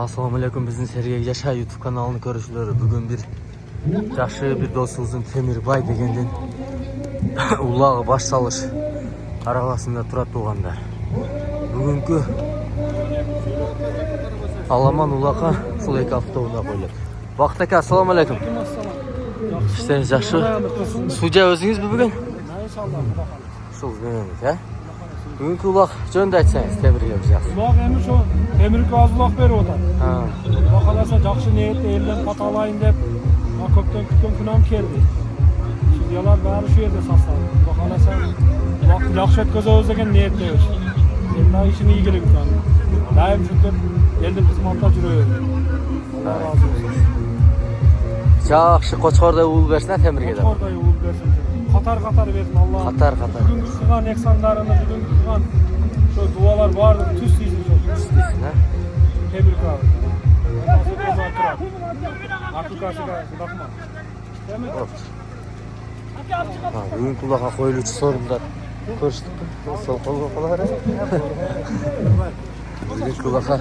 Assalamu alaikum, bizning Sergey Yaşar YouTube kanalını görüşülüyor. Bugün bir yaxşı bir dostumuzun Temirbay degenden ulağı baş salış arabasında turab tuğanlar. Bugünkü Alaman ulağa şul eki avtobuna koyulur. Vaqt aka, assalomu alaykum. İşleriniz yaxşı? Suja özünüz mü bugün? Şul günümüz, ha? Bugünkü ulaq jönde aytsanız Temirga biz yaxşı. Ulaq endi şu Temirga az ulaq berip otar. Ha. Xudo xolasa yaxshi niyatda eldan patalayın deb ko'pdan kutgan kunim keldi. Sudyalar bari shu yerda saqladi. Xudo xolasa vaqt yaxshi o'tkazamiz degan niyatda yo'q. Endi ishini iyilik bilan. Doim shunday elda xizmatda yuraverdi. Alloh razı olsun. Yaxşı Qo'chqorda uul bersin Temirga. Qo'chqorda uul bersin. Qatar versin Allah. Qatar. Bugungi qilgan ehsonlarini, bugungi qilgan shu duolar bardir tuz deysiz. Tuzlaysin, ha? Temirga. Afrikasiga rahmat. Bugünkü ulağa koyuluvchi sorunlar ko'rsatdik. Sol qo'lga qo'yar. Bugünkü ulağa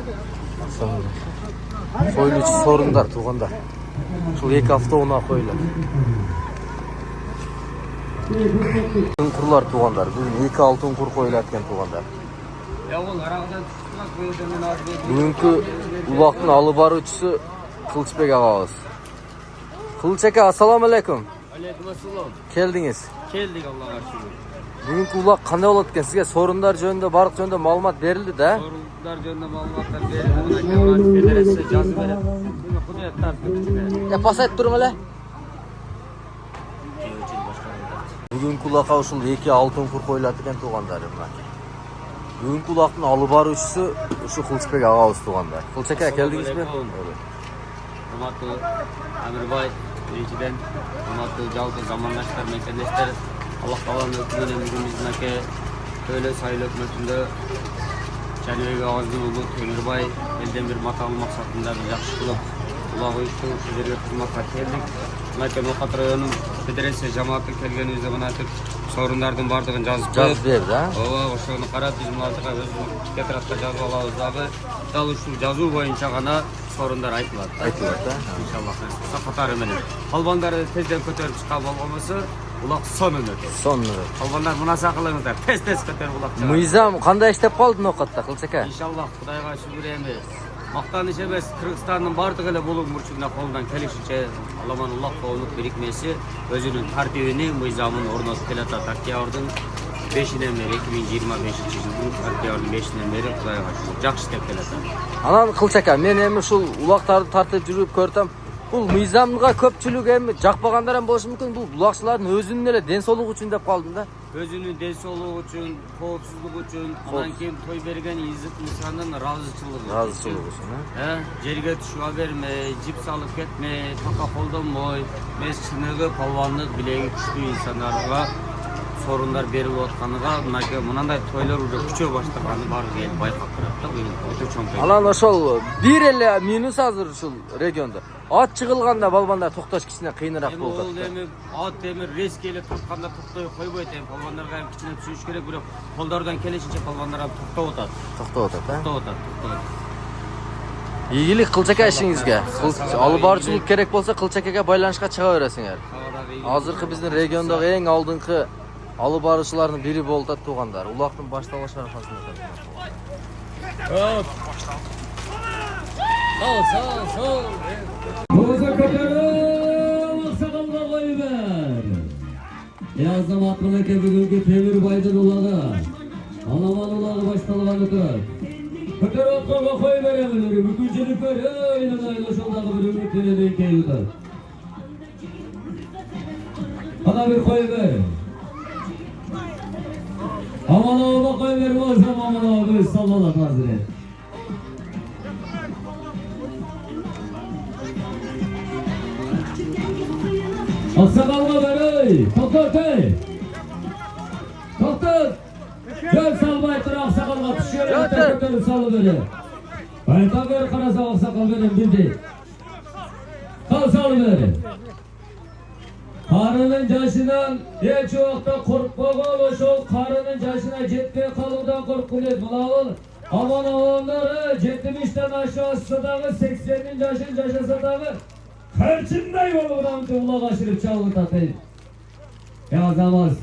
koyuluvchi sorunlar tug'anda. Şul iki avtobuna qo'yiladi. Qurlar tug'anlar. Bugün 2 altın qur qo'yilayotgan tug'anlar. Bugünkü ulaqning olib boruvchisi Qilchbek og'amiz. Qilch aka, assalomu alaykum. Aleyküm assalom. Keldingiz. Keldik Allohga shukr. Bugünkü ulaq qanday bo'ladi ekan? Sizga sorunlar jönünde, barliq jönünde ma'lumot berildi-da. Sorunlar jönünde ma'lumotlar berildi. Buna Jamoat federatsiya yozib beradi. Buni hujjat tartibida. Ya pasayib turing hele. Bugünkü ulaqqa uşul 2 altın qur qo'yiladigan tug'anlar bunlar. Bugünkü ulaqning olib boruvchisi shu Qilchbek og'amiz tug'anlar. Qilch aka, keldingizmi? Hurmatli Amirbay, birinchidan hurmatli jalqi zamondoshlar, mekandoshlar, Alloh taoloning hukmidan bugünimizniki to'yli sayil hukmatida Janibek og'amizning o'g'li Temirbay eldan bir maqom maqsadida biz yaxshi qilib Alloh uchun shu yerga xizmatga keldik. Lekin o Qatar rayonun federatsiya jamoati kelganimizda buni aytib sorunlardan bardığını yazıp berdi, ha? Oşunu qarab biz muloqotga ikki tarafga yozib olamiz abi. Dal shu yozuv bo'yicha g'ana sorunlar aytiladi. Aytiladi, inshaalloh. Qatar bilan. Qalbonlar tezdan ko'tarib chiqib olmasa, uloq sonini. Qalbonlar munosabat qilingizlar. Tez ko'tarib uloq. Muizam qanday ishlab qoldi noqatda Qilch aka? İnşallah Xudoga shukr emas. Maqtanish emas, Qirg'izistonning bardig'iga bo'lib murchugina qo'ldan kelishicha Alloh qo'llik birikmasi o'zining tartibini, nizomini o'rnatib keladi. Oktabrning 5-dan beri 2025-yil oktabrning 5-dan beri Xudoga shukr yaxshi deb keladi. Ana Qilch aka, men endi shu uloqlarni tartib yurib ko'rsam, bu nizomga ko'pchilik endi jaqpagandar ham bo'lishi mumkin. Bu uloqchilarning o'zining ele densoligi uchun deb qoldim-da. Özünün densoligi uchun, xavfsizlik uchun, undan keyin to'y bergan insondan rozichilik uchun, ha? Yerga tushib bermay, jip solib ketmay, taqa qo'ldanmay, mesjidnigi, polvonlik bilagi kuchli insonlarga sorunlar berilayotganiga, bunday to'ylar urib kucha boshlagani bor deb bayqab turibdi. Bugün o'ta cho'ng. Alan o'shol bir ele minus hozir shu regionda. Ot chiqilganda balbonlar to'xtash kichkina qiyinroq bo'ldi. Ot temir riskeli to'xtaganda to'xtay qo'ymaydi. Polvonlarga ham kichkina tushish kerak, biroq qo'llardan kelishicha polvonlar ham to'xtab o'tadi. Yigilik Qilch aka ishingizga. Olib borchilik kerak bo'lsa Qilch akaga baylanishga chiqaverasizlar. Hozirgi bizning regiondagi eng oldingi olib boruvchilarning biri bo'ldi tug'anlar. Uloqning boshlash arafasida. Hop. Sol. Boza ko'tarib, sakalga qo'yib. Yazdım aklına ki bugünkü Temirbay'dan ulağı. Alaman ulağı baştalığını tur. Ko'tarib atqanға qo'yib beramiz. Bugünçilik ver. Ayla şoldağı bir ümitini keyutar. Ana bir qo'yib ber. Aman ağabey qo'yib ber bo'lsam aman ağabey sallalloh hazret. Aksakalga ver ey! To'xtat ey! To'xtat! Gel salmay tur aksakalga tushur ko'tarib salib beri. Bayta ber qarasa aksakal benim bildi. Qal salib beri. Qarının yaşından hech vaqtda qo'rqmagan o'sha qarının yaşına jetmay qoluvdan qo'rqib keladi. Mana Aman oğulları 70'ten aşağısı dağı 80'in yaşın yaşasa dağı Karşımda yolundan tuğla kaçırıp çalgı tatayım. Yazamaz.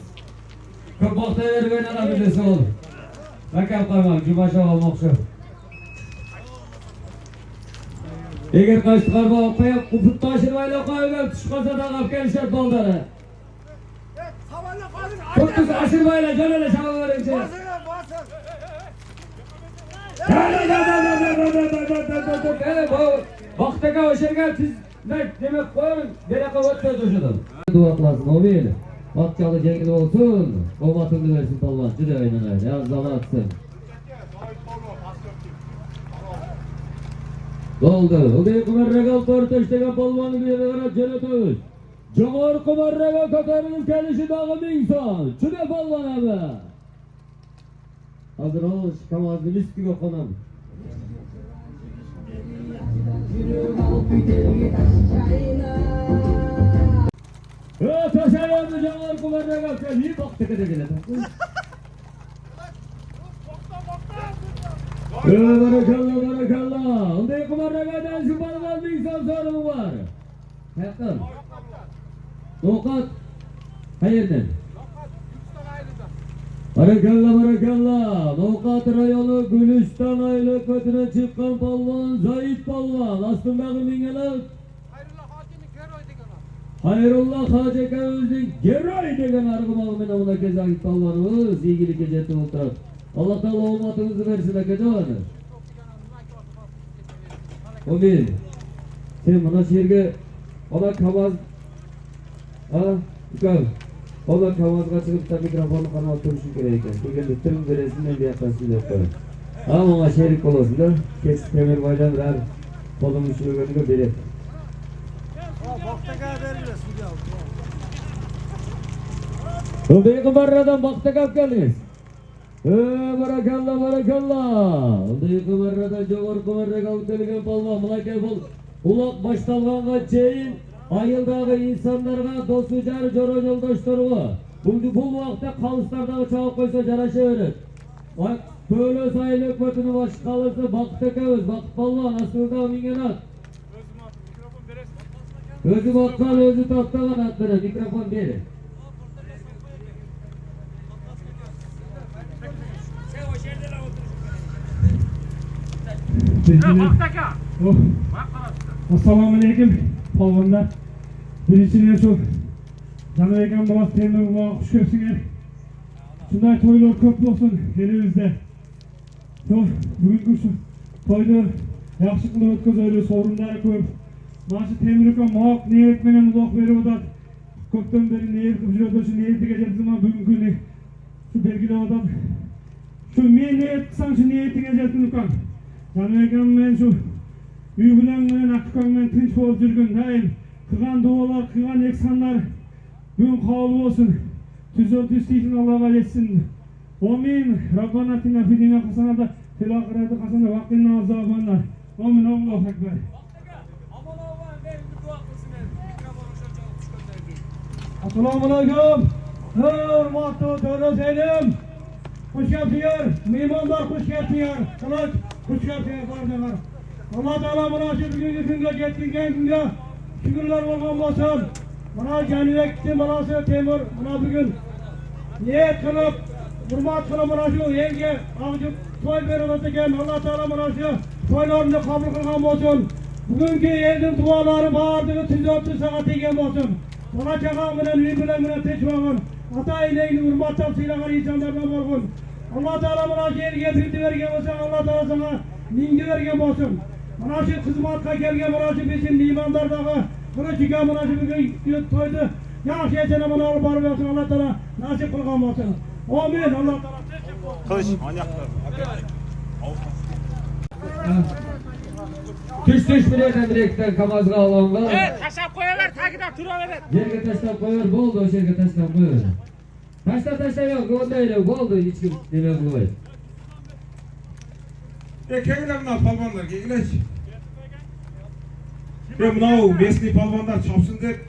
Köpakta vergen arabidesi ol. Rakam koymam, cumaşa olmakşı. Eğer kaçtıkarma okuyup kuput taşırmayla koyup çıkarsa da kapken şart baldarı. Kuput aşırmayla canıyla çabuk verin. Vaktaka hoşergen siz demek koyun, bere kavat sözüşüdüm. Dua kılasın, o değil. Vakçalı cengil olsun, komatını versin palvan, cüde aynen öyle, yaz zaman atsın. Doldu, o değil kumar regal torteştege palvanı bir yere cönetöz. Cumhur kumar regal katarının gelişi dağım insan, cüde palvan abi. Hazır ol, çıkamaz bir list gibi konam. Taşayalım canlar kumarına kalkıyor. İyi bak teke tekele. Barakallah barakallah. Ondaya kumarına kalkıyor. Şu balgal bir insan sorumu var. Yakın. Tokat. Hayırdır? Barakallah barakallah. Tokat rayonu Gülistan aylı kötüne çıkan palvan Zahit palvan. Aslında mingeler. Hayrullah Haceka özün geray degen argımağımın avına kezakit palvanımız ilgili geceti oturar. Allah Teala olmadığınızı versin akıdan. Amin. Sen bana şirge ona kamaz ona kamazga çıkıp da mikrofonu kanal turuşu gereken. Bugün tüm veresinden bir yakasını yaparım. Ama ona şerik olasın da kes temir baydan birer kolumu şunu gönlüge verir. Ondaya kumarradan bakta geldiniz. Barakallah barakallah. Ondaya kumarradan jogor kumarra kalıp gelgen palma mılake bol. Ulak baştalganга çeyin ayıldağı insanlarga dostu jar joro joldoştoruga. Bu vakta kalыстарdağı çabuk koysa jaraşa verir. Böyle sayılık kötünü baş kalırsa bakta kevіз bak palma aslında mingenat. Özü bakkal özü tatlagan atları mikrofon verin. Assalamu aleyküm palvanlar. Birinçiliğe çok Canı Ekan babası temel baba hoş görsünler. Şunday toylar köp olsun elimizde. Bugün şu toyda yaxşı kılıp ötközöylü sorunlar köp. Naşı Temir Ekan mağak niyet menen ulak verip odat. Köpten beri niyet kılıp жүрөдө şu niyeti geçerdi zaman bugün günü şu belgili odat. Şu men niyet kılsam şu niyeti geçerdi Ekan. Canı Ekan men şu Üy bilen menen Akıkan men tinç bolup жүрgün dayım. Kıgan dualar, kıgan eksanlar bugün kabul olsun. Tüzöldü isteysin Allah'a geçsin. Amin. Rabbana atina fid dunya hasenatan fil ahireti hasenatan ve qina azabannar. Amin. Allahu ekber. Assalamu aleyküm. Hürmetli Dörözeylim. Hoş geldiniz. Mimanlar hoş geldiniz. Kılıç hoş geldiniz kardeşler. Allah Teala münasip günü günde getirgen günde şükürler olsun olsun. Bana canivekti manası Temur bana bugün niyet kılıp hürmet kılıp bana şu yenge avcı toy verilirken Allah Teala bana şu toylarını kabul kılgan olsun. Bugünkü elin duaları bağırdığı 330 saat egen olsun. Bana çakağın bilen, üy bilen bilen teçvağın. Ata ileğini hürmattan silahın insanlardan olsun. Allah Teala bana şu el getirdi vergen olsun. Allah Teala sana mingi vergen olsun. Bana şu hizmatka gelgen bana şu bizim limanlardağı bunu çıkan bana şu bugün toydu. Yaxşı geçene bana alıp barı versin. Allah Teala nasip kılgan olsun. Amin. Allah Teala. Kılıç, manyaklar. Düş bilerden direkten kamazga alanlar. Evet, taşap koyarlar, takip turaverir. Yerge taşlap koyar, boldu o yerge taşlap koyar. Taşla yok, onda öyle boldu, hiç kim deme bulmayız. Kegiler mına palvanlar, kegileş. Mınau mesli palvanlar çapsın dep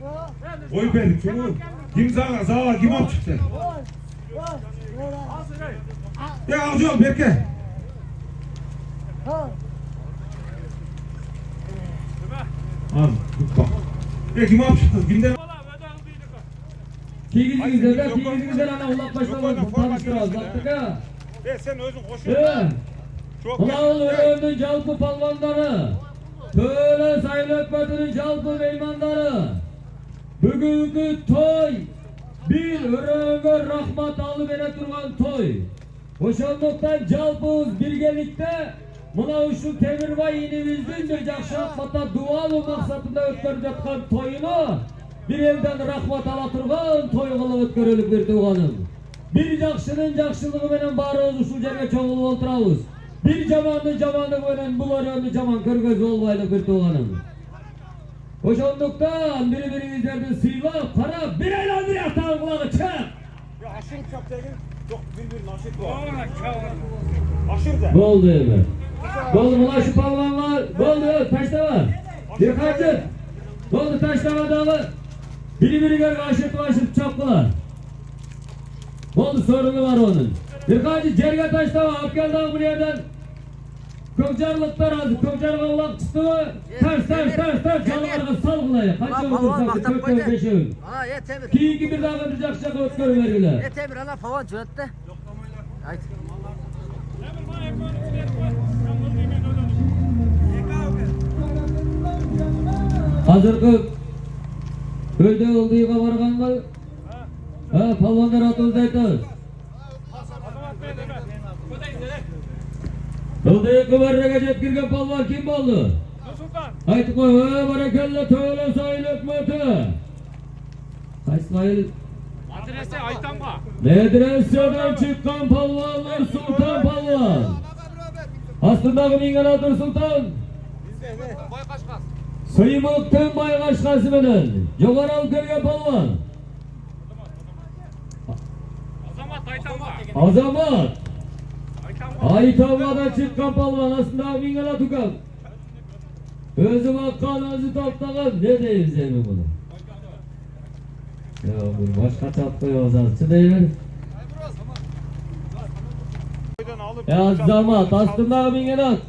koyup verdik şunu. Kim zağa kim alıp çıktı? Ağzı ol Berke. Al, tut bak. Kim alıp çıktınız? Kimden? Kiyginizden ana ulak başlamak tanıştıralım. Baktık ha. Sen özün koşuyorsun. Çok Ulan önünün jalpı palvanları. Töle sayılık batının jalpı meymanları. Bugünkü toy. Bir öröngör rahmat alıvere turgan toy. Oşonluktan jalpımız birgelikte mına uşul Temirbay inimizin bir jakşı rahmata dualı maksatında ötkörüp жатқан toyunu bir elden rahmat ala turgan toy kılıp ötkörülüp bir tuğanım. Bir jakşının jakşılığı menen barыбыз ушул жерге чогулуп отурабыз. Bir jamanın jamanlığı menen bu öröndü jaman körgөz bolбайлык bir tuğanım. Oşonduktan biri-biringizlerden sıйлап, qarap, bir aylan bir atağın kulağı çık. Ya aşırı çok değil. Yok bir aşırı var. Aşırı da. Boldu emi. Boldu mula şu palvan var. Boldu taşta var. Bir kaçın. Boldu taşlama dalı. Biri-biriga aşırtıp çaptılar. Boldu sorunu var onun. Bir kaçın jerge taşlama. Apkeldan bu yerden. Kökcarlıklar azı. Kökcarlığa ulak çıktı mı? Ters. Çalılarga sal kılaya. Kaçın olursa kökten beşeğin. Ana ye Temir. Kiyinki bir daha jakşak ötkörü vergiler. Ye Temir ana falan çöttü. Haydi. Hazırkı köyde olduğu kabargan mı? Ha, palvanlar atıldı aytız. Kıldığı kıvarraga jetkirgen palvan kim oldu? Aytı koy, barakalla töle sayılık mötü. Kaysmayıl Adresi Aytanqa. Medreseden çıkan palvanlar Sultan Palvan. Aslındaki mingen adır Sultan. Sıymıktın baygaşkası menen. Jogaral körge palvan. Azamat Aytanqa. Azamat. Aytanqa'dan çıkan palvan aslındaki mingen atıkan. Özü bakkan, özü toptagan. Ne deyiz emi bunu? Ya bu başka çapkıyor o zaman. Çıdayır. Ya Azamat aslındaki mingen at.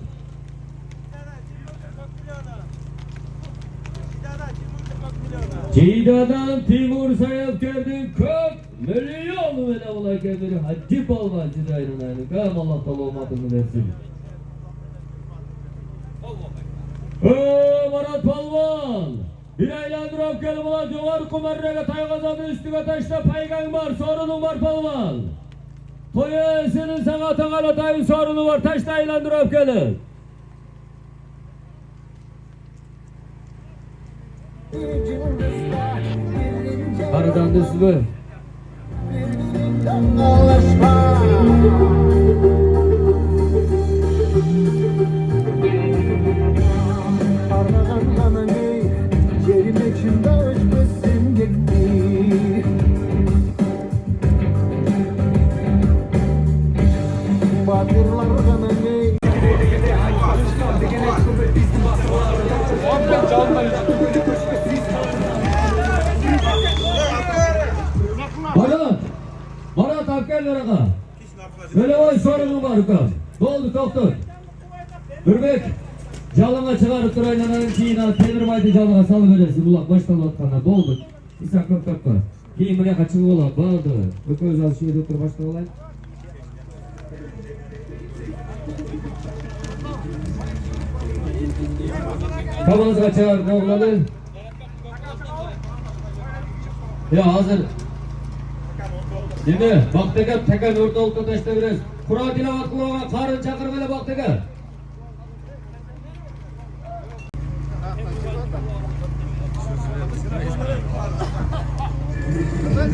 Cidadan Timur Sayapker'den 40 milyon vela olay kemeri hacı palvan Ciday'ın aynı. Kam Allah talı olmadığını versin. Marat palvan. Bir aylandırıp gelip ulan Jogar Kumarrega taygazanın üstüge taşta paygan var, sorunun var palvan. Toya senin sana tağala tayın sorunu var, taşta aylandırıp gelip. Aradan düzgün. Marat Akgel Veraga. Böyle oy sorunun var hüküm. Doldu doktor. Mürbek. Jalına çıkarıp duraylanların kiyine Temirbay'da jalına salıverirsin. Ulak baştan atkanlar. Doldu. İsak köp var. Kiyin buraya kaçın ola. Bağırdı. Ököz al şeye doktor başta olay. Kafanızı çağır. Ne oğlanı? Ya hazır. Şimdi bak teker orta olta taşta biraz. Kur'an tilavat kılığına karın çakır böyle bak teker.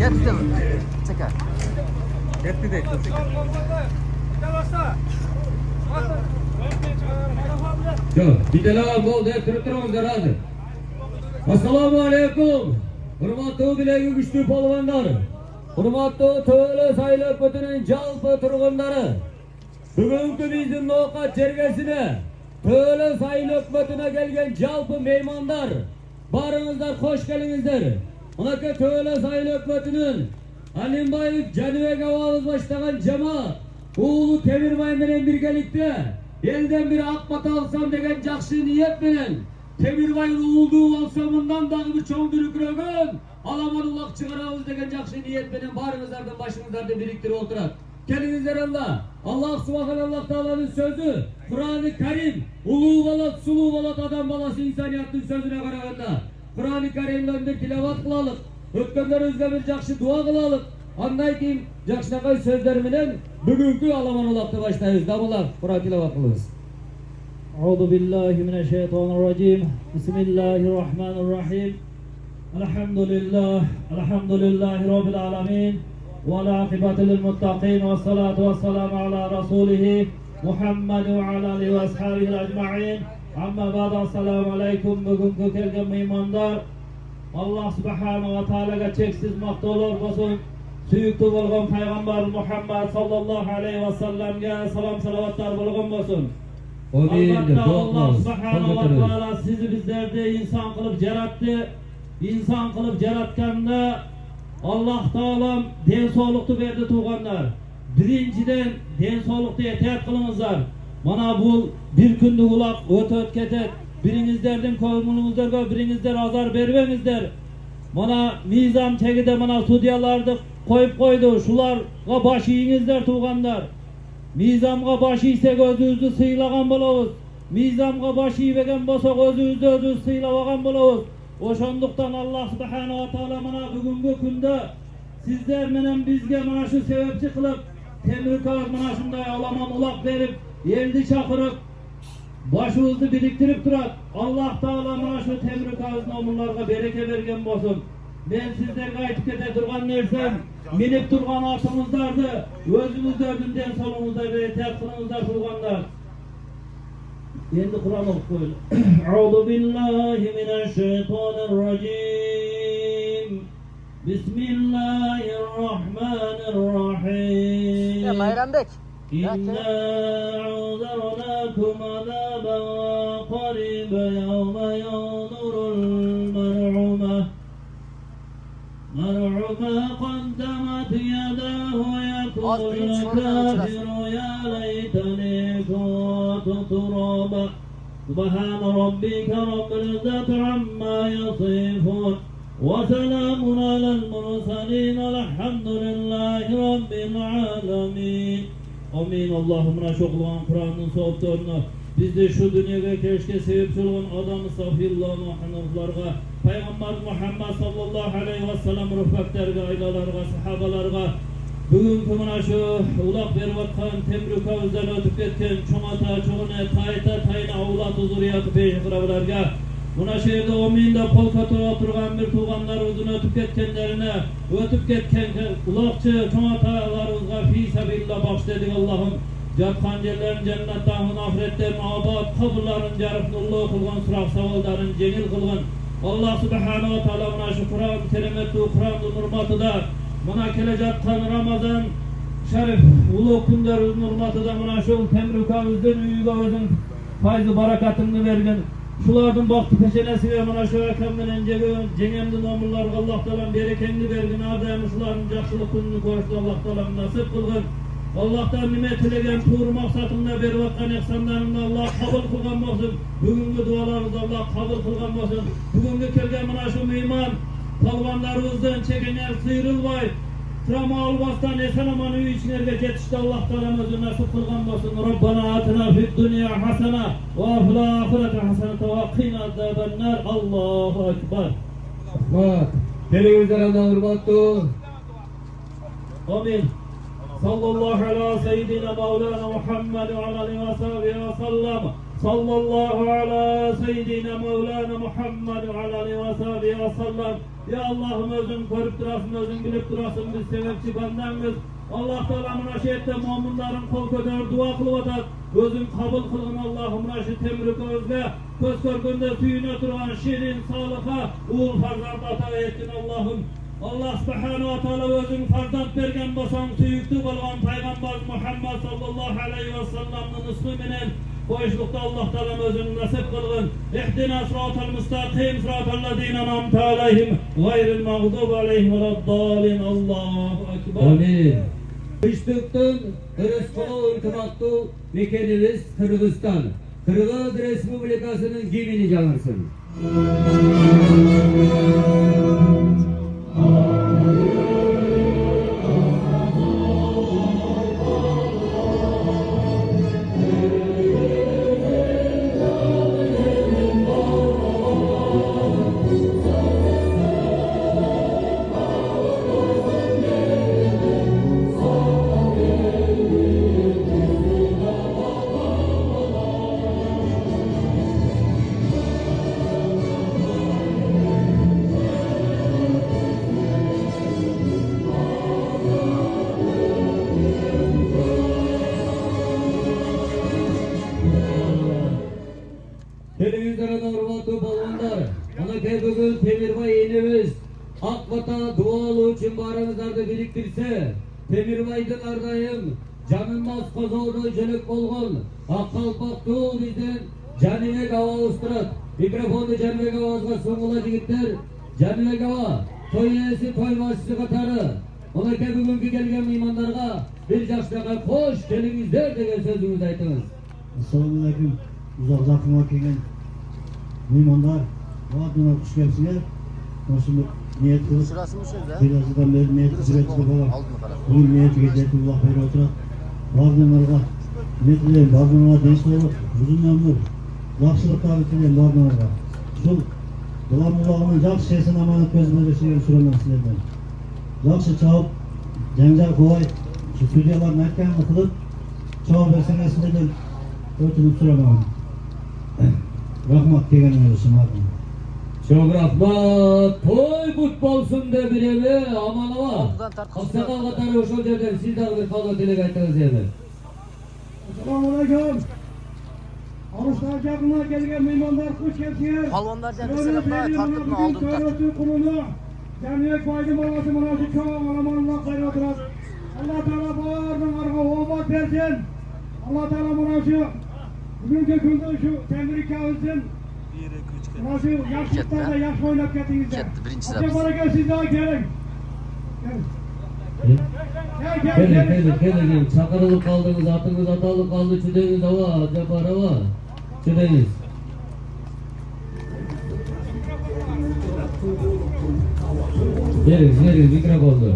Yetti mi? Çeker. Yetti de. Yo, bir de lağa bol diye kırıp durmamızlar hazır. Assalamu alaikum. Hurmatlı bilegi güçlü palvanlar. Hurmatlı töle sayılıp bütünün jalpı turgunları. Bugünkü bizim nokat jergesine töle sayılıp bütüne gelgen jalpı meymanlar. Barınızlar, hoş gelinizler. Onaka töle sayılıp bütünün Alimbaylık Canıvek avağız başlayan cemaat Uğulu Temirbay menen birgelikte elden bir akbat alsam degen jakşı niyet menen Temirbay'ın uğulduğu olsamından dağı bir çoğun dürükürögün alaman ulak çıkarabız degen jakşı niyet menen barınızlardan başınızlardan biriktirip oturat. Kendinizler Allah subhanahu Allah Teala'nın sözü Kur'an-ı Kerim ulu balat sulu balat adam balası insaniyatın sözüne karaganda Kur'an-ı Kerim'den tilavat kılalık ötkönler özge bir jakşı dua kılalık anday ki jakşınakay sözler bilen bugünkü alaman ulakta başlayız damılar Kur'an tilavat kılınız. Euzu billahi mineşşeytanirracim. Bismillahirrahmanirrahim. Elhamdülillahi rabbil alamin. Ve la akibatu lil muttaqin ve salatu vesselamu ala rasulih Muhammed ve ala alihi ve ashabihi ecmaîn. Amma ba'd. Assalamu alaykum. Bugünkü kelgen mehmandar Allah subhanahu ve taalaga cheksiz maqtovlar bolsun. Suyuktu bolgan payg'ambar Muhammad sallallohu alayhi ve sellemge salam salavatlar bolgan bolsun. Albatta Allah subhanahu ve taala sizi bizlerde insan kılıp yarattı. İnsan kılıp yaratganda Allah Taala den soğluktu verdi tuğanlar. Birinciden den soğluktu ehtiyat kılыңызlar. Mana bu bir kündük ulak öt ketet. Birinizlerden koymunuzlarga birinizler azar bermеңizler. Mana mizam çekide mana studiyalardı koyup koydu. Şularga baş iyiңizler tuğanlar. Mizamga baş iysek özümüzü sıylagan bolabız. Mizamga baş iybegen bolsak özümüzü sıylabagan bolabız. Oşonduktan Allah subhanahu wa taala mana bugünkü günde sizler menen bizge mana şu sebepçi kılıp temir kağıt mana şunday alaman ulak verip eldi çakırıp başımızı biriktirip durat. Allah Taala mana şu temir kağıt nomurlarga bereke bergen bolsun. Ben sizlerge aytıp kete turgan nersem minip turgan atыңızdardı özünüzlerden solunuzda ehtiyat kılыңızlar turganlar. Endi Kur'an okup koyun. Euzu billahi mineşşeytanirracim. Bismillahirrahmanirrahim. Ya Bayram Bek. İnna a'udharnakum azaban qariba yawma yanurul mar'uma. مرعوما قدمت يداه يقول الكافر يا ليتني كنت ترابا سبحان ربك رب العزة عما يصفون وسلام على المرسلين الحمد لله رب العالمين. Amin. Allah'ımına şokluğun Kur'an'ın soğuklarına biz de şu dünyaya keşke sebepçi olan adamı safiyullah muhannaflarga Peygamber Muhammed sallallahu aleyhi ve sellem rüfaklerge, ailelerge, sahabalarga bugünkü mana şu ulak berip atkan temrika özden ötüp ketken çoğata, çoğune, tayna, avlat, zuriyatı peygamberlerge buna şehirde o minde polkatura oturgan bir tuğanlarımızın ötüp ketkenlerine ötüp ketken ulakçı çoğatalarımızga fi sabilillah bağışladık Allah'ım. Jatkan yerlerin cennet dağın ahiretlerin abat kabulların jarıp nurlu kılgan surak savalların jengil kılgan Allah subhanahu wa ta'ala mana şu Kur'an kelimetli Kur'an'ın hurmatıda mana kele jatkan Ramazan şerif ulu kunların hurmatıda mana şu temrukavızdan uyuga özün fayzı barakatını vergen şulardan baktı peşenesi ve mana şu akemden cengemdi nomurlarga Allah Ta'ala berekeni vergen adayım şuların jakşılık gününü görüştü Allah Ta'ala nasip kılgan Allah'tan nimet tilegen tuğru maksatında berip atkan ihsanlarını Allah kabul kılgan bolsun. Bugünkü dualarımızı Allah kabul kılgan bolsun. Bugünkü kelgen mana şu meyman palvanlarımızdan çekenler sıyrılbay travma albastan esen aman uy içinerge jetişti Allah Ta'ala özü nasip kılgan bolsun. Rabbana atina fid dunya hasana ve fil ahireti hasanata ve qina azabannar. Allahu ekber. Bak televizyondan hurmatlı Amin. Sallallahu ala seyyidina Mevlana Muhammed ve ala alihi ve sahbihi ve sellem. Sallallahu ala seyyidina Mevlana Muhammed ve ala alihi ve sahbihi ve sellem. Ya Allah'ım özün görüp durasın, özün bilip durasın, biz sebepçi bandamız. Allah Teala'nın aşiyette mu'minlerin kol köder, dua kılıp atar. Özün kabul kılın Allah'ım aşi temrik özge. Göz körgünde tüyüne duran şirin, salıha, uğul farzat ata ettin Allah'ım. Allah subhanahu wa ta'ala özün farzat bergen bolsaң süýükli bolgan Peygamber Muhammed sallallahu aleyhi ve sellem'nin ismi menen koyuşlukta Allah Ta'ala özün nasip kılgın. İhdina sıratal müstakim sıratal lezine en'amte aleyhim gayril mağdubi aleyhim veleddallin. Allahu ekber. Amin. Üçlükten Kırıskolu ırkımaktı mekanimiz Kırgızistan. Kırgız Respublikası'nın gemini canırsın. Televizyonda hurmatlı balonlar, Anakay bugün Temirbay yenimiz Akvata dualı için baranızlarda biriktirse, Temirbay'dan ardayım, canınmaz kozordu jölük bolğon, Akkalpak tuğ bizden Canibek Hava usturat. Mikrofonu Canibek Hava'ga soğula jigitler, Canibek Hava, toy iesi toy başçısı katarı. Anakay bugünkü gelgen meymanlarga bir jaşlaga hoş gelingizler degan sözünüzü aytыңыз. Assalamu alaikum. Uzak zakıma kelgen meymanlar, vaadına kuş gelsinler. Şimdi niyet kılıp, Şurası mı şöyle? birazdan beri niyet kılıp falan. Aldın mı karası? Bugün niyet geceti Allah beri oturak. Vaadınlarga, niyet edelim, vaadınlarga değiş olur. Uzun ömür, yaxşılık davet edelim vaadınlarga. Şol, bulan bulağının yaxşı şeysin amanet gözüne geçiren sürenler sizlerden. Yaxşı çağıp, janjal kolay, şu stüdyaların aytkanını kılıp, çağıp versene sizlerden ötürüp sürenler. Rahmat degenin ölüsün var. Çok rahmat. Toy kut bolsun de bireme aman ama. Aksakal katarı uşul yerden siz de bir fazla dilek aytınız yani. Assalamu alaikum. Aruslar yakına gelgen meymanlar hoş geldiniz. Palvonlardan bir selam daha tartibini aldım tak. Cemiyet baydım olası manası çok alamanlar kaynatıraz. Allah Teala bağırdım arka olmak versin. Allah Teala manası. Bugünkü günde şu temrik kağıtsın. Manası yaşlıklarda yaş oynap getirinizler. Gitti, birinci Hadi sırası. bana gel siz daha gelin. Gelin. Çakırılıp kaldınız, atınız atalıp kaldı, çüdeniz hava, cepar hava. Çüdeniz. Verin, mikrofonu.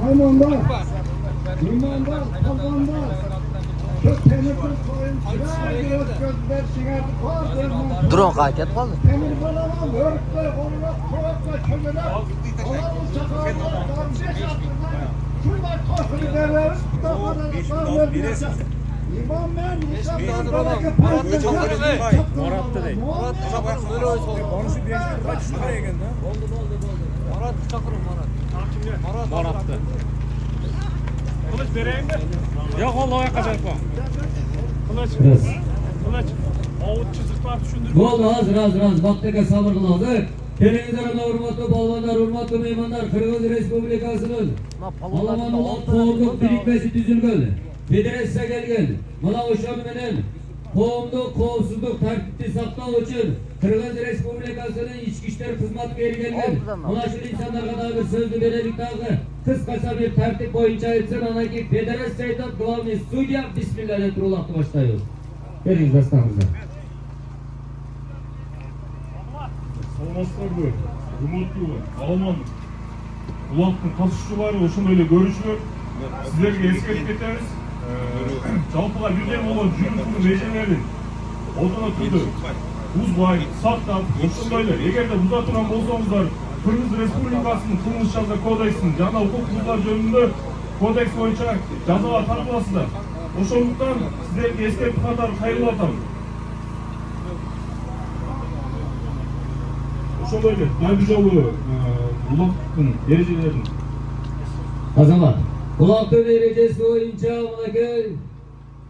Maymunlar, limonlar, kazanlar, çok temizlik koyun, gözler sigardı, kazanlar. Drone kayıt etmez mi? Temir balaman, örtler, konular, kolatlar, kömeler, alanın çakarlar, damcı şartlar, şunlar toşunu derler, damarlar, birisi. İmam ben, insanlar, baraka, paylaşlar, çakarlar. Murat'ta değil. Murat Çakır'ın böyle oysa olur. Konuşu değiştir kaç şuraya geldi ha? Oldu. Murat Çakır'ın Murat. Murat'ta. Kılıç vereyim mi? Yok Allah'a kadar bak. Kılıç. Avut çizikler düşündür. Oldu hazır. Baktıka sabır kıladık. Televizyonda hurmatlı balvanlar, hurmatlı meymanlar, Kırgız Respublikası'nın Alaman olan toğumluk birikmesi düzülgün. Federasiya gelgen. Mana oşan menen toğumluk, kovsuzluk, tertipli saklao için Kırgız Respublikası'nın içki işler hizmetkeri gelgen. Mana şu insanlarga da bir sözlü verelik dağı kıskasa bir tertip boyunca etsin. Anaki Federasiyada glavni sudya Bismillahirrahmanirrahim başlıyoruz. Veriniz dastanımıza. Salmaslar böyle. Umutlu, Alman, Ulaştın katışçıları, oşun öyle görüşülür. Sizlerge eskert ketemiz. Çalpılar yüzeyim olan cürüsünün rejimlerin oduna türlü uzbay, saktap, oşun öyle. Eğer de uzatılan bozduğumuzlar Kırgız Respublikası'nın Kılmış Жаза Kodeksinin жаңа hukuk hukuklar жөнүндө kodeks boyunca жазаlar tartыlasыздар. Ошондуктан сиздерге эскертүү катары кайрылып атам. Ошондой эле дайыр жолу улуттун эрежелерин Azamat. Kulaklı derecesi boyunca Manakay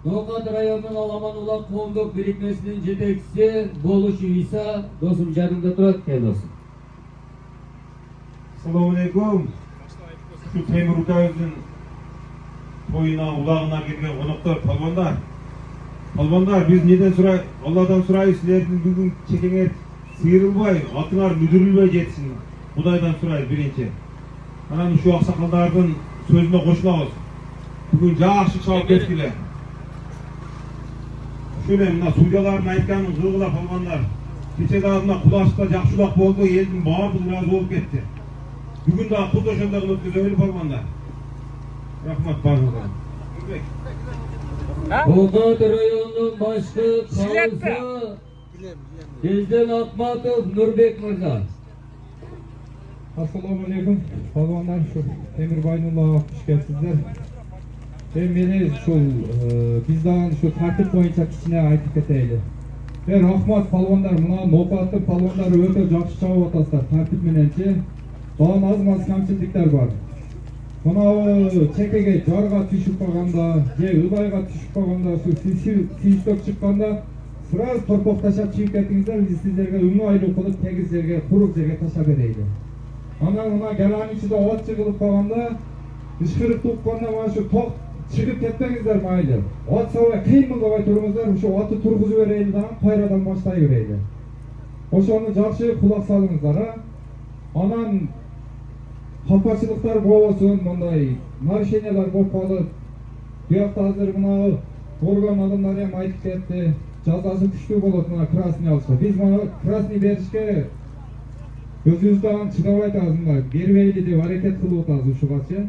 Nokat rayonunun Alaman Ulak Kondok birikmesinin жетекçisi Boluş İsa dostum canımda durak gel dostum. Assalamu alaikum. Şu Temur Utayev'in toyuna, ulağına girgen konuklar, palvanlar. Albanlar biz neden suray, Allah'tan surayı sizlerden bugün çekenge sıyrılbay, atыңар müdürülbey jetsin. Kudaydan surayı birinci. Ana şu aksakallardan sözüne koşulabız. Bugün жақсы çalıp kettiler. Şöyle mına sudyaların aytkanын kırgılap alгандар. Keçe dağında kulaçta жақшылап болду, elдің баардыгы разı olup ketти. Bugün daha kul ошондой өтүп алгандар. Рахмат баарыңызга. Tokat rayonunun başkı kalısı Bizden Akmatov Nurbek Mırza. Assalamu alaikum. Palvanlar şu Temir Baynullah'a hoş gelsizler. Meni biz dağın şu tartip boyunca kichine aytып keteyli. Rahmat palvanlar, mına nopatlı palvanları öte жақсы çabuk ataslar. Tartip menençi. Dağın az kamçılıklar var. Mına çekege jarga düşüp kalganda, je ıbayga düşüp kalganda, şu sistok çıkkanda sırası torpaq taşap çıkıp kettiңiздер, biz sizlerge ыңгайлуу кылып tegiz жерге, курук жерге таша берейли. Ana galanın içinde ot çıkılıp kalganda, ışkırık tuqqanda mana şu tok çıkıp ketpеңiздер mayli. Ot sava kıyım mılgabay turumuzlar, şu otu turguzu vereyli dağın, qayradan başlayı vereyli. Oşonu жақсы kulak salыңыздар, ha? Anan Kapaçılıklar boğulsun, bunday narşeneler bopalı. Buyakta hazır buna organ adımları hem aytıp ketdi. Cazası küçtü bolup buna krasni alıştı. Biz buna krasni berişke gözümüzden çıkıp aytazız buna. Bermeyli dep hareket kılıp otazız şu kaçı.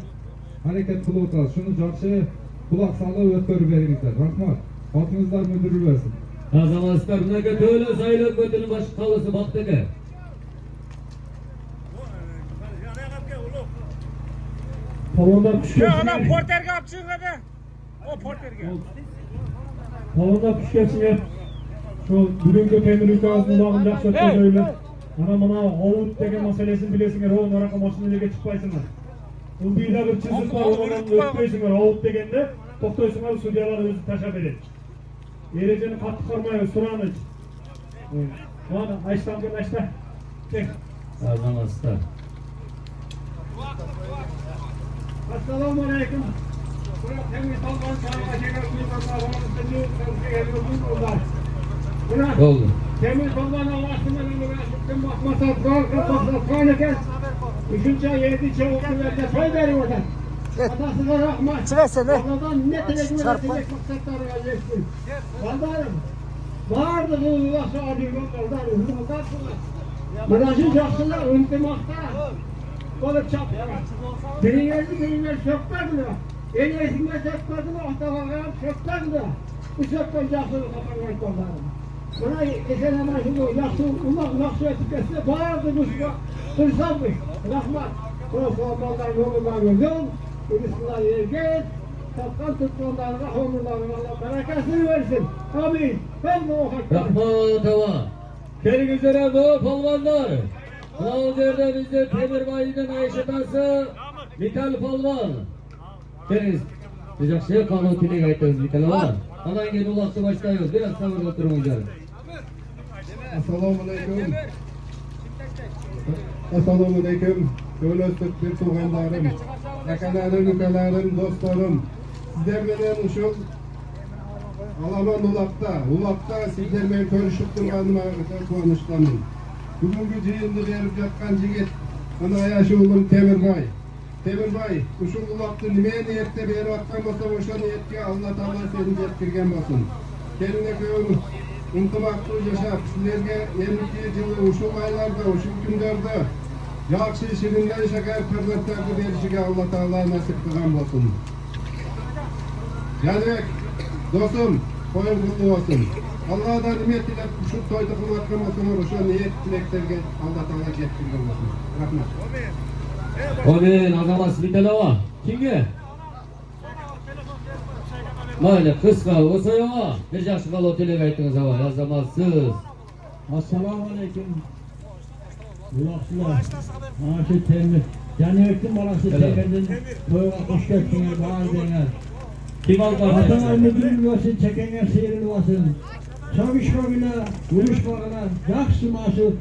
Hareket kılıp otazız. Şunu жақсы kulak salıp ötkörüp beriңiздер. Rahmat. Atыңızдар müdürü versin. Azamazlar bunaka töle sayılıp ötünün başı kalısı baktaki. Palonlar kuş gelsin. Ana porterge apçın hadi. O porterge. Palonlar kuş gelsin ya. Şu bugünkü temir ülkasının ulağın жақсы ötken öyle. Ana mına avut degen meselesini bilesinger, o naraka maşinelege çıkpaysınlar. Bu buyda bir çizim var, ondan ötpeysinger, avut degende toktoysunlar, sudyalar özü taşa verir. Ereceni katlı karmaya suranı için. Bana açtan gel açta. Tek. Azamazlar. Assalamu alaikum. Buna temiz olman çağına şeker kuyularına olmanızda ne geliyorsunuz onlar. Buna Oldu. temiz olman Allah'ın önüne çıktım bakmasa kapatsa sonra gel. Üçüncü yedi çavuklu verdi soy verir oradan. Atasına rahmat. Çıversene. Allah'dan ne telekini verecek maksatları vereceksin. Valdarım. Vardı bu Allah'sı adıyla valdarım. Mırajın жақсылар ынтымақта болып чапты. Birinler sökmedi. En eskiler sökmedi. Atalarım sökmedi. Bu sökten жақсылық kapanmak valdarım. Buna geçen hemen şimdi жақсы ulak etip geçti. Vardı bu tırsalmış. Rahmat. Burası valdarım yolundan yol. Ürüsüler yergen. Tapkan tutmanlarına, homurlarına Allah berekesini versin. Amin. Ben de o haklar. Rahmat hava. Gelin üzere bu palvanlar. Kılavuz yerde bizde Temir Bayı'nın Ayşetası Vital Palvan. Deniz. Biz akşaya kanun tine gaytıyoruz Vital hava. Anan gel ulaksı başlıyoruz. Biraz sabırlı oturun canım. Assalamu alaikum. Assalamu alaikum. Söylestik bir tuğanlarım, yakalalarım, ülkelerim, dostlarım. Sizler bilen uşul Alaman ulakta sizlerle görüşüp durganıma kuvvançlanım. Bugünkü jıyındı berip жатқан жигит ana ayaşı oğlum Temirbay. Temirbay, uşul ulakты nime niyette berip atkan bolsa oşo niyetke Allah Taala seni jetkirgen bolsun. Kendine köyüm ынтымактуу жашап, sizlerge 52 жылы ушул aylarda, ушул күндөрдө жақсы ширинген шакар farzandlardı berişige Allah Taala nasip kılgan bolsun. Janibek, dostum, koyun kutlu olsun. Allah'dan nimet dilep şu toyda kılmaktan olsun, şu niyet dileklerge Allah Taala jetkirgen bolsun. Rahmat. Amin. Azamas Vital hava. Kimge? Mayli kıska olsa ya. Bir жақсы kalı otele gaytınız hava. Yazamazsız. Assalamu alaikum. Ulaqçılar. Maaşı temir. Janibek'tin balası çekerdin. Toyga hoş geldiniz. Bağır denger. Kim al Atana kardeşler? müdürün olsun, çekenler seyirli olsun. Çalışmagına, uyuşmagına, жақсы maaşı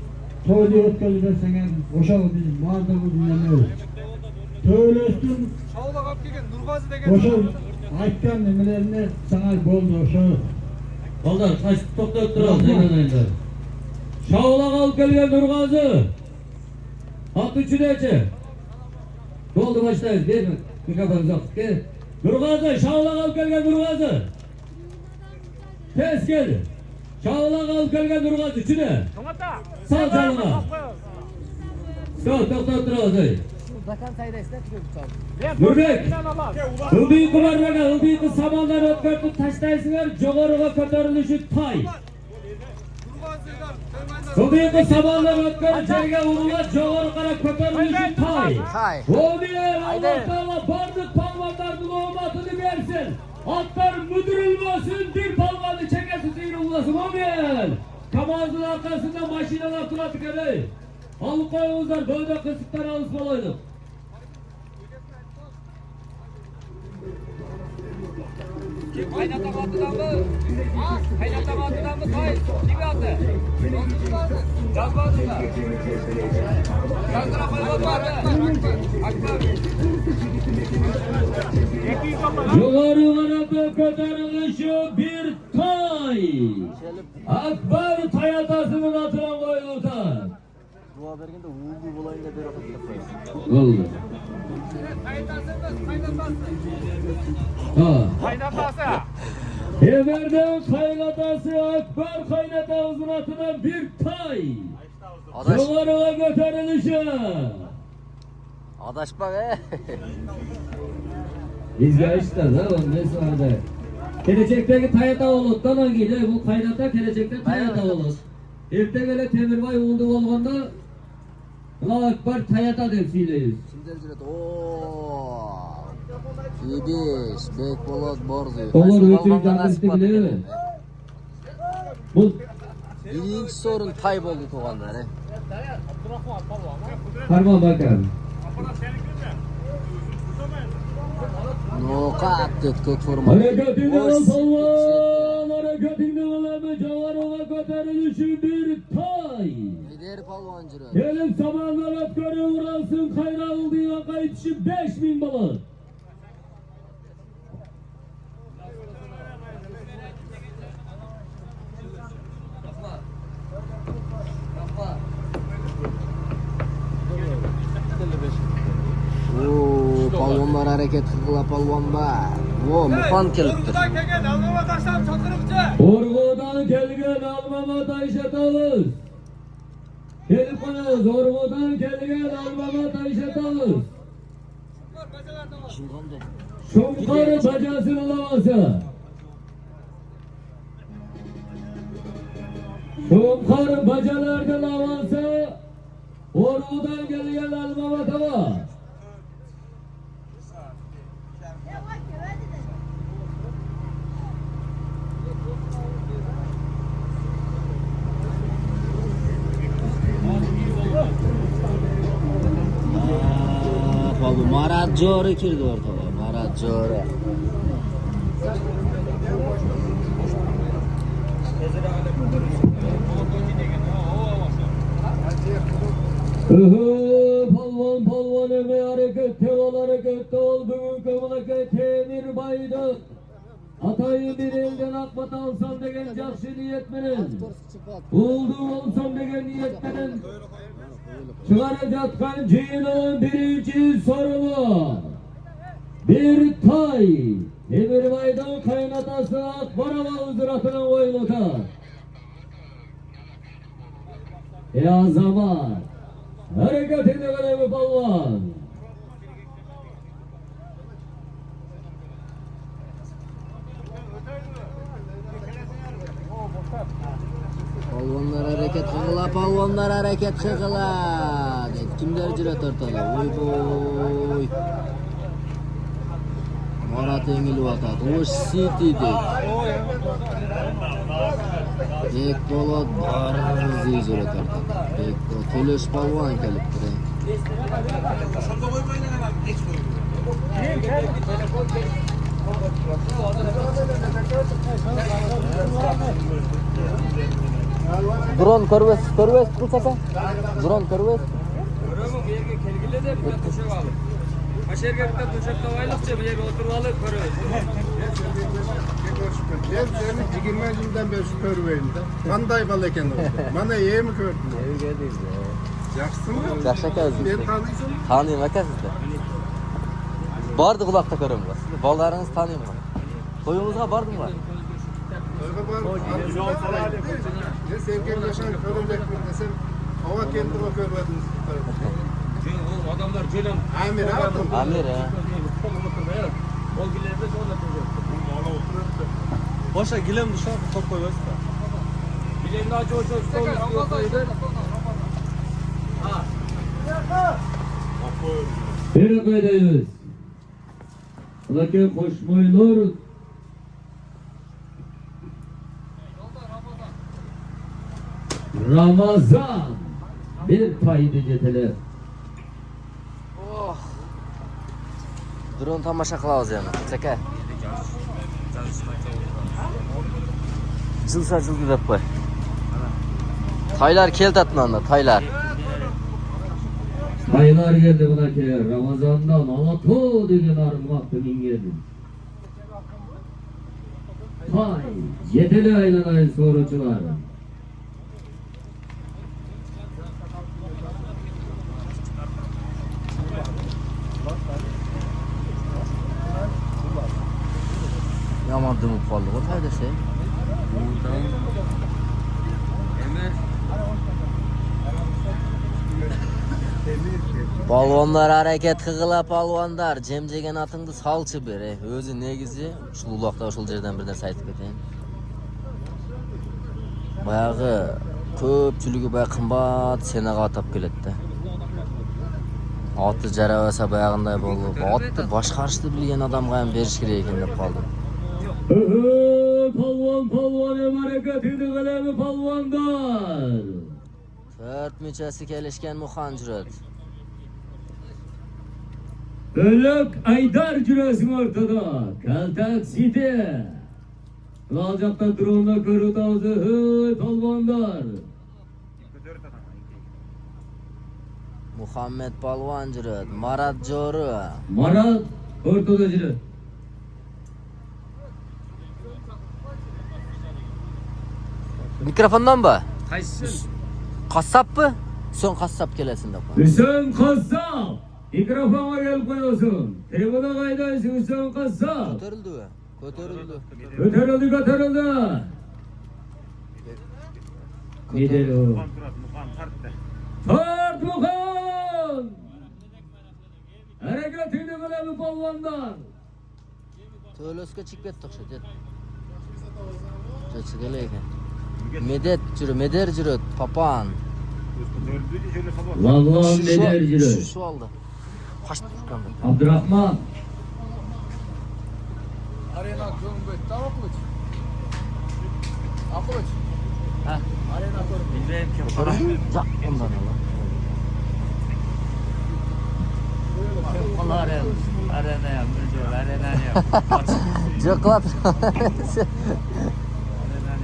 toyda ötközü verseniz, oşağı bizim bağırdığımı dinlemiyoruz. Töylöstün, oşağı aytkan nimelerini sana boldu oşağı. Balдар kaç to'xtab turadi deganlar. Shavlaq olib kelgan Nurg'ozi. At uchidachi. Bo'ldi boshlaymiz. Berma. Mikrofon uzoqqa. Nurg'ozi, shavlaq olib kelgan Nurg'ozi. Tez keldi. Shavlaq olib kelgan Nurg'ozi uchida. Sal chalma. To'xtab turadi. Nurbek, Ildiy kumarlaga, Ildiy samondan o'tkazib tashlaysizlar, jo'g'origa ko'tarilishi toy. Ildiy samondan o'tkazib joyga urilib, jo'g'ori qarab ko'tarilishi toy. O'dir, Alloh taolo barliq palvonlarning omadini bersin. Otlar mudirilmasin, bir palvonni chekasi suyruqlasin. Amin. Kamozning orqasida mashinalar turadi kerak. Olib qo'yingizlar, bo'ldi qisibdan olib bo'laydi. Kaynata batıdanmı? Kaynata batıdanmı? Tay, kimi attı? Yazmadı mı? Yazdıra koymadı. Akbar. Yukarı varada ko'tarilishi bir toy. Akbar Toyotasının atına koyuldu. Dua bergende uğurlu olayında bir vakit yapayız. Oldu. Ha. Kaynatası. Emer'den kaynatası Akbar kaynatamızın atına bir tay. Adaş, Yukarıya götürülüşü. adaş bak Bizge işte da ne sonra. Gelecekteki Tayata olur. Tamam gidiyor. Bu kaynata gelecekte Tayata olur. Ertegele Temirbay oldu olganda Allah Akbar Tayata deb söyleyiz. Kimler jirat? Ooo. Ibiş, Bekbolot, Borzu. Olur bütün canlısı biliyor. Bu Birinci sorun tay oldu toğanlar. parmağa bakar. Nokat köt forma. Hareketinde ol palvan, hareketinde olanı cavarına götürülüşü bir tay. Gider palvancı. Gelip samanlar ötkörü uğransın, kaynağı diye kayıtışı 5000 balık. Oo, palvonlar hareket kıla palvonlar. Oo, mufan keliptir. Orgo'dan gelgen almama taşıtalız. Gelip koyuz, Orgo'dan gelgen almama taşıtalız. Şunkarı bacasını lavası. Şunkarı bacalarda lavası. Orgo'dan gelgen almama tava. Palvon Marat Jori kirdi ortaga. Marat Jori. Palvon eme harekette ol bugünkü memleket Temirbay'da. Atayı bir elden akbat alsam degen jakşı niyet menen. Bulduğum olsam degen niyet menen. Çıkaracatkan cihinin birinci sorunu. Bir tay. Temirbay'dan kaynatası Akbar'a huzratına koyuluta. Ya zaman. Hareketinde kalemi palvan. Palvonlar hareket kıla, palvonlar hareket kıla. Kimler jirat ortada? Oy boy. Marat yengilip atat. Oş City deydi. Bekbolot Borzu jirat ortada. Bekbolot Töleş palvon keliptir. Drone körves bulsaka? Drone körves? Görüyorum bu yerge kelgile de bir köşe var. Başerge bir köşe tavaylıkça bir yere oturmalı görüyoruz. görüşmek. Ben seni 20 yıldan beri şu körüveyimde. Kanday bal eken oldu. Bana iyi mi gördün? Evi geldiyiz ya. Yaxşı mı? Yaxşı akasınız. Ben tanıysın. Tanıyım aka sizde. Bardı kulakta körüm var. Sizde ballarınızı tanıyım mı? Toyunuzga bardı mı var? Öyle var. Ne sevgili yaşan körümdek mi desem hava kendi o körmediniz. Adamlar gelen Amir abi. Amir ya. boşa gilem dışarı top koyuyoruz da. Bileğinde acı hoca üstü Bir kaydayız. Lakin koşmayılır. Ramazan. Bir paydı ceteli. Oh. Drone tamaşa kılavuz yani. Çeke. Cılsa cıldı dep koy. Taylar kelt atmanda taylar. Taylar geldi buna ki Ramazan'dan Alato degen argımaktı geldi. Tay. Ceteli aylanayın sorucular. Yaman dümük kaldı. O tayda şey. Palvonlar hareket kıgıla palvonlar. Cemcegen atыңды salçı bir. Özü negizi uşul ulaqta uşul жерден birden saytып keteyim. Bayağı köpçülügü bayağı kımbat senaga atap keledi. Atı jarabasa bayağınday boldu. Atты başkarışты bilgen adamga ham beriş керек eкен dep kaldım. Palvon hareket edilgilemi palvonlar. Tört müçesi kelişken muhan jüret. Ölük Aydar cüresin ortada. Kaltak siti. Alacakta drone'la körü tavzı palvonlar. Muhammed Palvan jüret. Marat Joru. Marat ortada cüret. Mikrofondan mı? Kaysın. Kassap mı? Son kassap kelesin dep. Hüseyin Kassap. Mikrofona gel koyuyorsun. Telefona kaydaysın Hüseyin Kassap. Götürüldü mü? Götürüldü. Götürüldü. Nedir o? Tart Muhan! Hareket edilgilemi palvonlar. Töölöskө çıkıp kettik şu det. Çık ele eken. Medet jüröt papan. Vallahi neler cüret. Şu aldı. Kaçtı furkan. Abdurrahman. Arena Kırmızı. Tamam mı? Akılıç. Ha. Arena Kırmızı. Bilmem ki. Ya ondan Allah. Allah arena yap. Arena yap. Coklat. Arena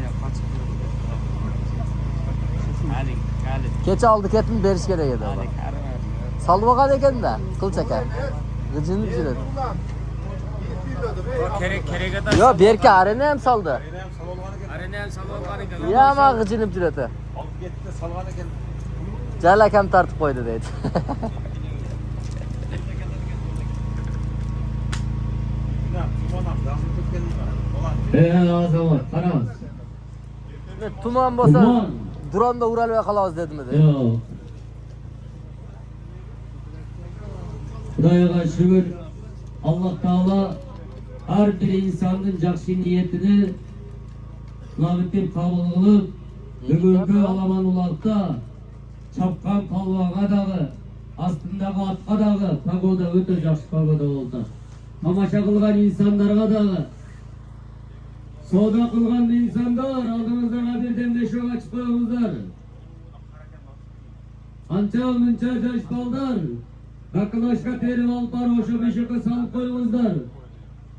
yap. Hadi. Keç aldı ketini beriş gerek edi. Salvagan eken de kıl çeker. Gıcını jüröt. Kerek adam. Yo berke arena hem saldı. Arena hem salon ekan. Ya ama gıcınıp jürötü. Alıp gitti de salgan eken. Jala kam tartıp koydu deydi. Azamat, Karas. Tuman bolsa Tuman. Duran'da Uralbey kalabız dedi mi de. Yok. Xudoga şükür Allah Taala her bir insanın жақсы niyetini labitip kabul kılıp bugünkü Alaman Ulak'ta çapkan palvaga dağı astındağı atqa dağı pagoda öte жақсы pagoda oldu. Tamaşa kılgan insanlarga dağı soda kılgan insanlar aldığınızdan birden de şoğa çıkıyoruzlar. Ança mınça jaş baldar kakılaşka terip alıp bar oşa beşeke salıp koyuңuzдар.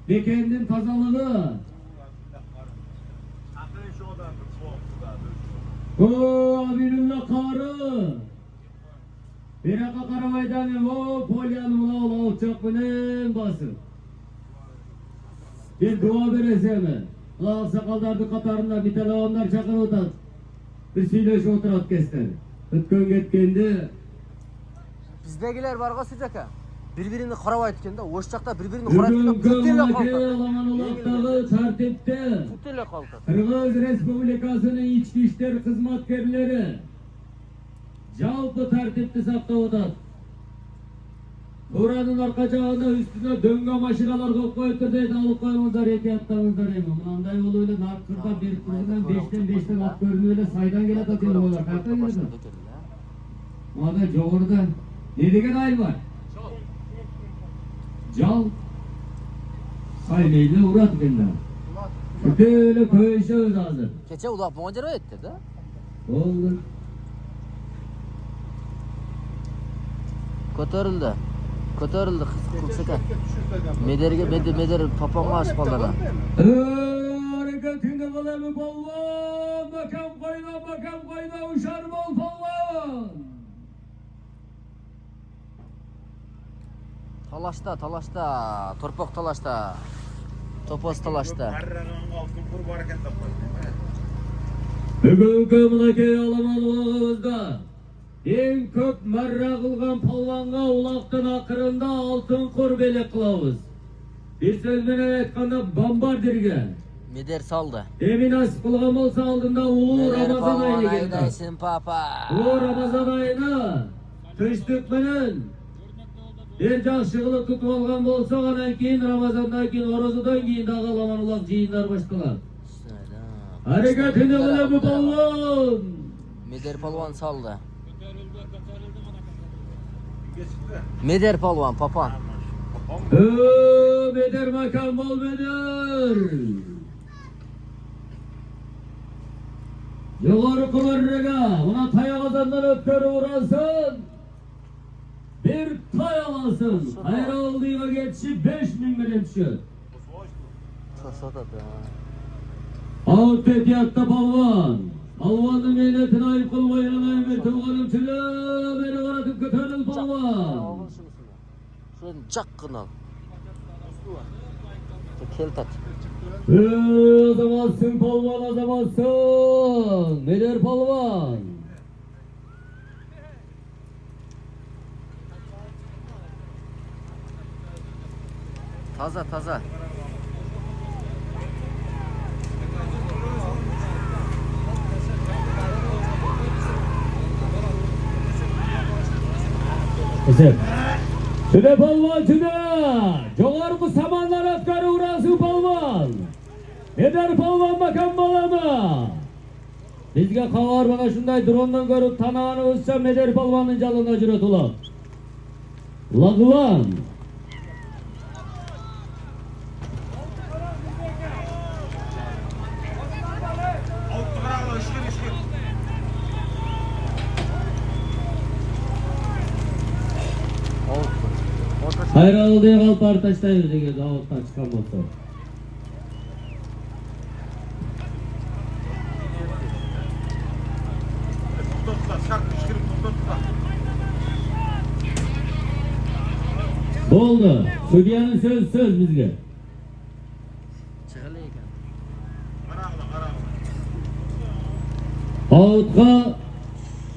Bekendin tazalığı. O abinullah karı. Beraka Karabay'dan o polyanı ula uçak binen basın. Bir dua vereseme. Ulan sakaldardı katarında bir telefonlar çakır otat. Bir söyleşi oturat kesler. Ötken ketkendi. Bizdegiler barga sıcaka. Birbirini qarab aytganda, o'shchaqda birbirini qarab Bugün aytganda Köln'deki Alaman Ulak'tағы tartipte Tutela qaldı. Kırgız Respublikası'nın içki işler hizmetkarları jalpı tartipti saqtab otat. Buranın arka jağında üstüne döngü maşinalar koyup koyuptur deydi, alıp koyuңuzдар, ehtiyatlaңыздар эми. Мынандай болуп эле наркырда берип тургундан 5'ten ат көрүнүп эле сайдан келет атат олар. Каяктан келет? Мада жогоруда не деген айыл бар? Jal saylayla uğrat ekenler. Böyle köşeğiz hazır. Kecha uloq mo'jaro etdi da. Oldu. Ko'tarildi. Ko'tarildi qilsaka. Meder paponga aşık qoldilar. Hareketini kılamı polvon. Makam koyna uşar bol polvon. Talashda, torpoq talashda. Topos talashda. Bugünkü mınakey Alamanlığımızda en köp marra kılgan palvanga ulaqtın akırında altın kur belek kılavuz. Bir sözmen aytkanda bombardirge. Meder saldı. Emin asıp kılgan olsa aldığında ulu Ramazan ayını geldi. Aydaysın papa. Bu Ramazan ayına tıştık menen bir жақшығылы tutup algan bolsa gana keyin Ramazandan keyin orozudan keyin dağı Alaman Ulaq jeyinler başkalar. Hareketini kıla bu polvon. Meder palvan saldı. Meder palvan papan. Meder makam bol meder. Yukarı kıvırrıga ona tayağızandan ötkörü uğrasın. Bir tay alasın. Hayır aldığıma geçişi 5.000 milyon düşüyor. Sasada da. Ağıt etiyatta palvan. Palvanın mehnetine ayıp kılmayın ayıp tuğanım çile. Beni varatıp götürün palvan. Şuradan çakkın al. Kel tat. Azamazsın palvan azamazsın. Meder palvan. Taza. Güzel. Tüde palvan tüde. Joğargı samanlar atkarı uğrası palvan. Eder palvan bakan balama. Bizge kavar bana şunday drondan görüp tanağını ölsem Meder palvanın jalına jüret ulan. Lagılan. Hayralı diye kalp artaştayız diye davuttan çıkan motor. Oldu. Sudyanın söz bizge. Çıgılı ekan. Ağıtqa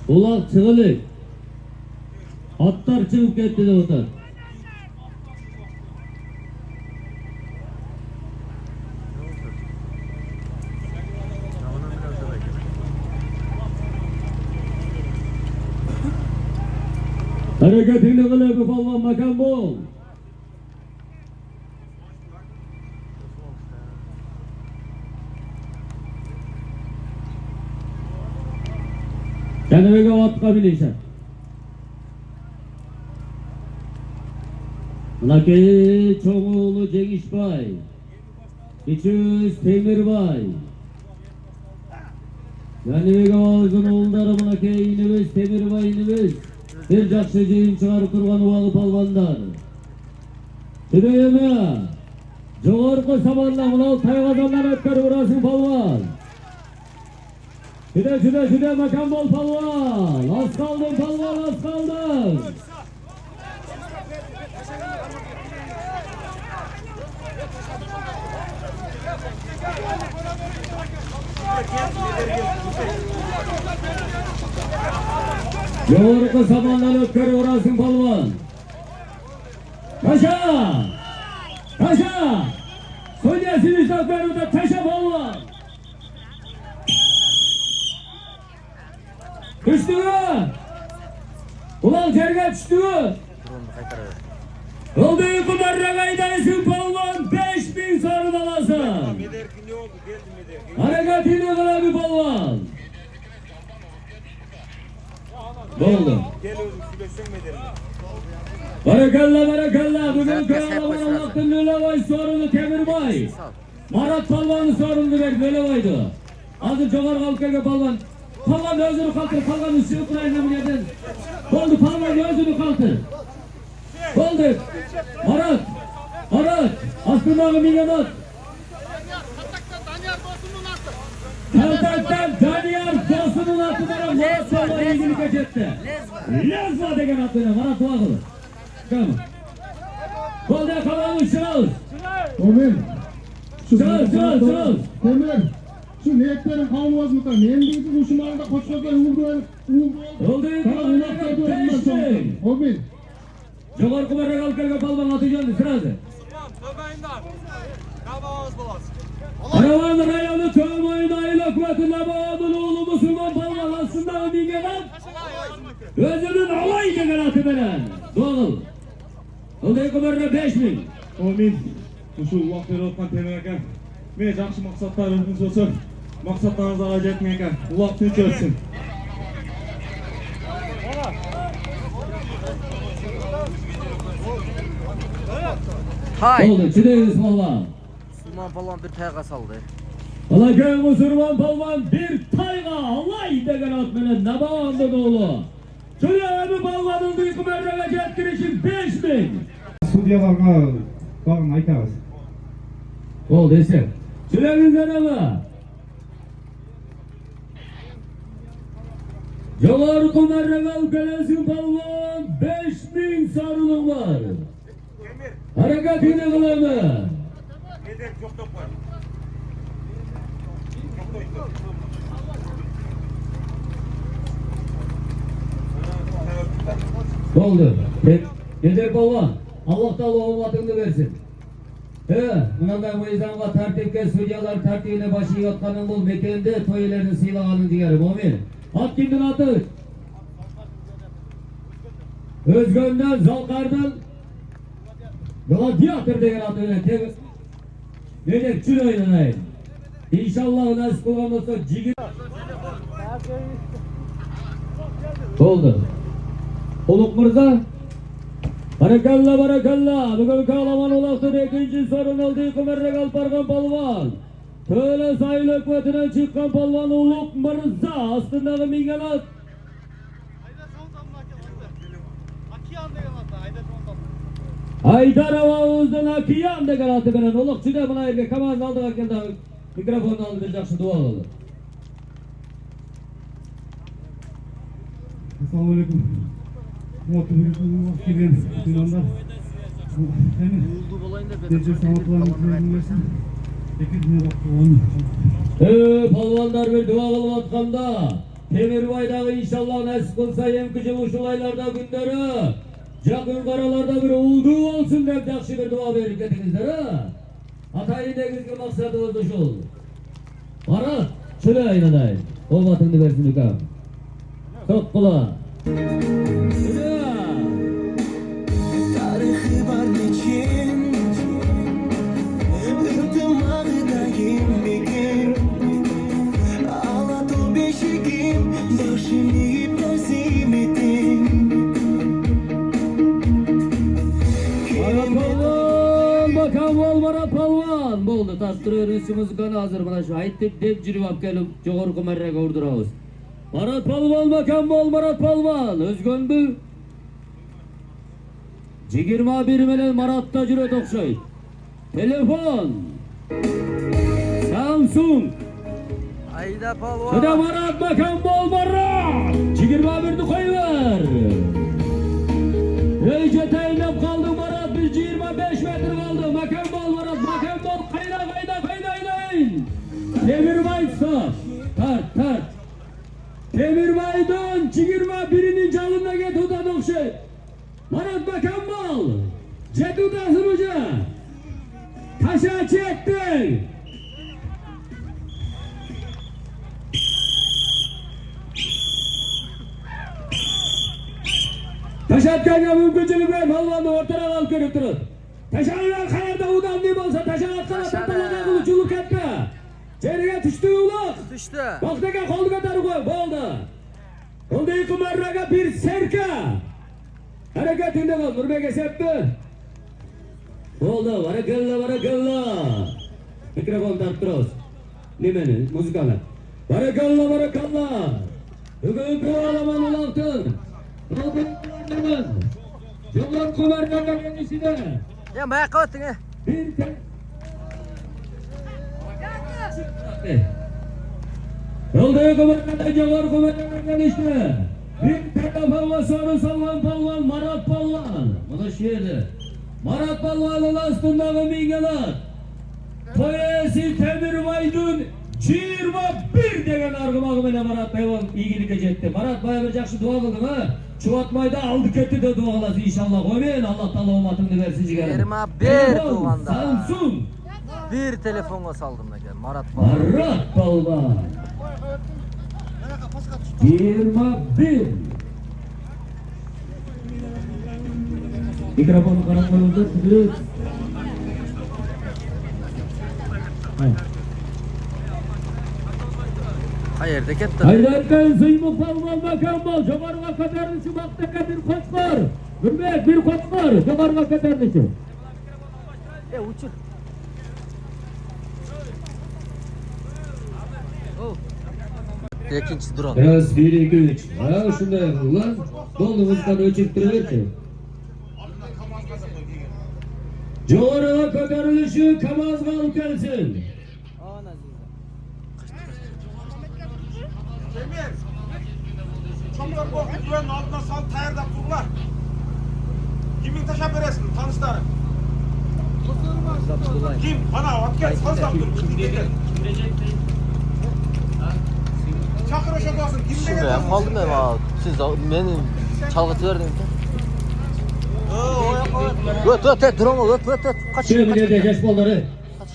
ulaq çıgılık. Atlar çıkıp ketdi de otar. Hareketini kılıp palvan makam bol. Kendime atqa bileysen. Mınakey çoğuğlu Cengişbay. İçüz Temirbay. Kendime ağzın oğulları mınakey inimiz Temirbay inimiz. Bir жақсы жиын шығарып тұрған уағы палвандар. Түдейіме, жоғарғы саманна мынау тайғазаннан өткір ұрасың палван. Түде макан бол палван. Аз қалдың палван, аз қалдың. Yoğurtlu samandan öpkörü uğrasın palvan. Taşa! Taşa! Söylesiniz taklarında taşa palvan. Düştü mü? Ulan terge düştü mü? Oldu kumarra kaydaysın palvan 5000 sarı dalasın. Harekatini kıla bir palvan. Ne oldu? Barakallah barakallah. Bugün kıyalaman Allah'tan Lölevay sorunu Temirbay. Marat palvanı sorunu ver Lölevay'dı. Azı çoğar kalkırga palvan. Palvan özünü kaltır. Palvan üstü Ukrayna mı yerden? Oldu palvan özünü kaltır. Oldu. Marat. Marat. Aslında milyon. Kaltaktan Daniyar dostunun atına Murat Palvan ilgili kaçetti. Lezva degen atına Marat Palvan. Tamam. Kolda kalanı Şıraz. Ömer. Şıraz. Ömer. Şu niyetlerin kalmaz mı? Neyin büyüdü bu şumarda koçlardan uğurdu. Oldu kalanı 5000. Ömer. Jogar kumarra kalkarga palvan atıcandı Şıraz'ı. Karavan rayonu Tövmayın Ayla Kuvvetullah Bağım'ın oğlu Müslüman palvan aslında Minge'den özünün alay degen atı veren. Doğal. Oldu kumarra 5000. Amin. Uşul vaqt berip atkan Temur aka. Men yaxshi maqsadlaringiz bo'lsa, maqsadlaringizga ajratmang aka. Uloq tinch o'tsin. Hay. Oldu çideyiz palvan. Müslüman falan bir tayga saldı. Ala köy Müslüman palvan bir tayga alay degen at veren Nabahan'da doğulu. Şuraya evi palvanın duygu merrege cetkirişin 5000. Судьяларга багын айтабыз. Oldu esir. Şuranızdan ama. Yoğar kumarragal gelesin palvan 5000 sarılım var. Harekatini kılamı. Oldu. Gece palvan. Allah da lohumatını versin. Bundan bu izanға tartipke судьялар tartibine başı yatkanın bol mekende toylarını sıylaganın diyerim. Amin. At kimdin atı? Özgön'den, Zalkar'dan Gladiator degen atı öyle. Necek çün oynanayın. İnşallah nasip olmazsa cigir. Oldu. Oluk Mırza. Barakallah barakallah. Bugün kalaman olaktır ikinci sorun oldu. Kumarra kalpargan palvan. Töle sayılı hükümetine çıkan palvan Oluk Mırza. Aslında minganat. Haydar Avağız'dan Akiyan da galatı veren. Oluk çüde buna erge kamaz aldı hakkında mikrofonu aldı bir jakşı dua oldu. Assalomu alaykum. Kelgan dinonlar. Gece sanatlarımızı dinlesin. 8 yıl vakti Palvanlar bir dua kılıp atkanda Temirbay'dağı inşallah nasip kılsa yemkıcı uşulaylarda günleri Jakın karalarda bir olduğu olsun dep jakşı bir dua verip kedinizler ha. Atayın negizgi maksadımız da şu oldu. Marat, şöyle ayınadayın. O vatını versin hükam. Çok kula. Tarixi var için Irtımağdayım bir gün Ağlat o beşikim Başını teslim ettim Marat Palvan, bakan ol Marat Palvan. Boldu, tattırıyor üstümüz kanı hazır bana şu. Ayttık dep jürüp ap kelip jogor kumarraga urdurabız. Marat Palvan, bakan ol Marat Palvan. Özgön bu. 21 menen Marat'ta jüret okşayt. Telefon. Samsung. Ayda palvan. Şöyle Marat bakan bol Marat. 21'di koyuver. Iyice tayinlep kaldı Marat. Biz 25 metre kaldı. Bakan bol Marat. Bakan bol. Kayna. Temirbay sor. Tart. Temirbay'dan 21'inin calında getudan okşay. Marat Bakanmal. Cetudasın hoca. Taşa çektin. Taşatkan'a mümkünçülük ver. Malvanı ortadan al görüp durun. Taşanlar kayarda udan ne olsa taşan atkana tataladan kılıçılık etme. Çeriğe düştü ulak. Düştü. Baktaka kol kadar koy. Boldu. Oldu kumarraga bir serka. Hareketinde kal. Nurmege septi. Boldu. Barakalla. Mikrofon tarttırız. Nimeni? Muzikala. Barakalla. Bugün kıvalaman ulaktın. Yollar kumarraga kendisine. Ya bayağı kapattın ya. Bir tek. Yolda kumarraga yollar kumarraga kendisine. Bir tek palvan sonra sallan palvan Marat palvan. Buna şiirdi. Marat palvanın astındağı mingeler. Toyesi Temirbay'dın 21 degen argımağım ile Marat Bayvan ilgilik ejetti. Marat Bayvan bir жақсы dua kıldın ha. Çuvatmayda aldı ketti de dua kılası inşallah. Koymayın Allah Teala umatını versin ciğerim. 21 doğanda. Samsun. Bir telefonla saldım da gel. Marat Balvan. Marat Balvan. 21. Mikrofonu karanlıkta tutuyoruz. Hayırda kettin. Haydarkan Sıymık Balvan Bakanmal. Jogarga katarlışı Baktaka bir koç var. Hürmet bir koç var. Jogarga katarlışı. Uçur. İkinci drone. Biraz 1, 2, 3. Ha şunday yapalım lan. Dolduğumuzdan ölçüp duruverdi. Jogarga katarlışı Kamazga alıp gelsin. Çomlar bu güvenin altına sal tayarda kurlar. Kimin taşa veresin tanışları? Kim? Bana at gel sal sal dur. Çakır hoşa kalsın. Kim Şimdi ben kaldım ben abi. Siz beni çalgıtı verdin. Öt drone öt. Kaç. Şöyle bir yaş bolları.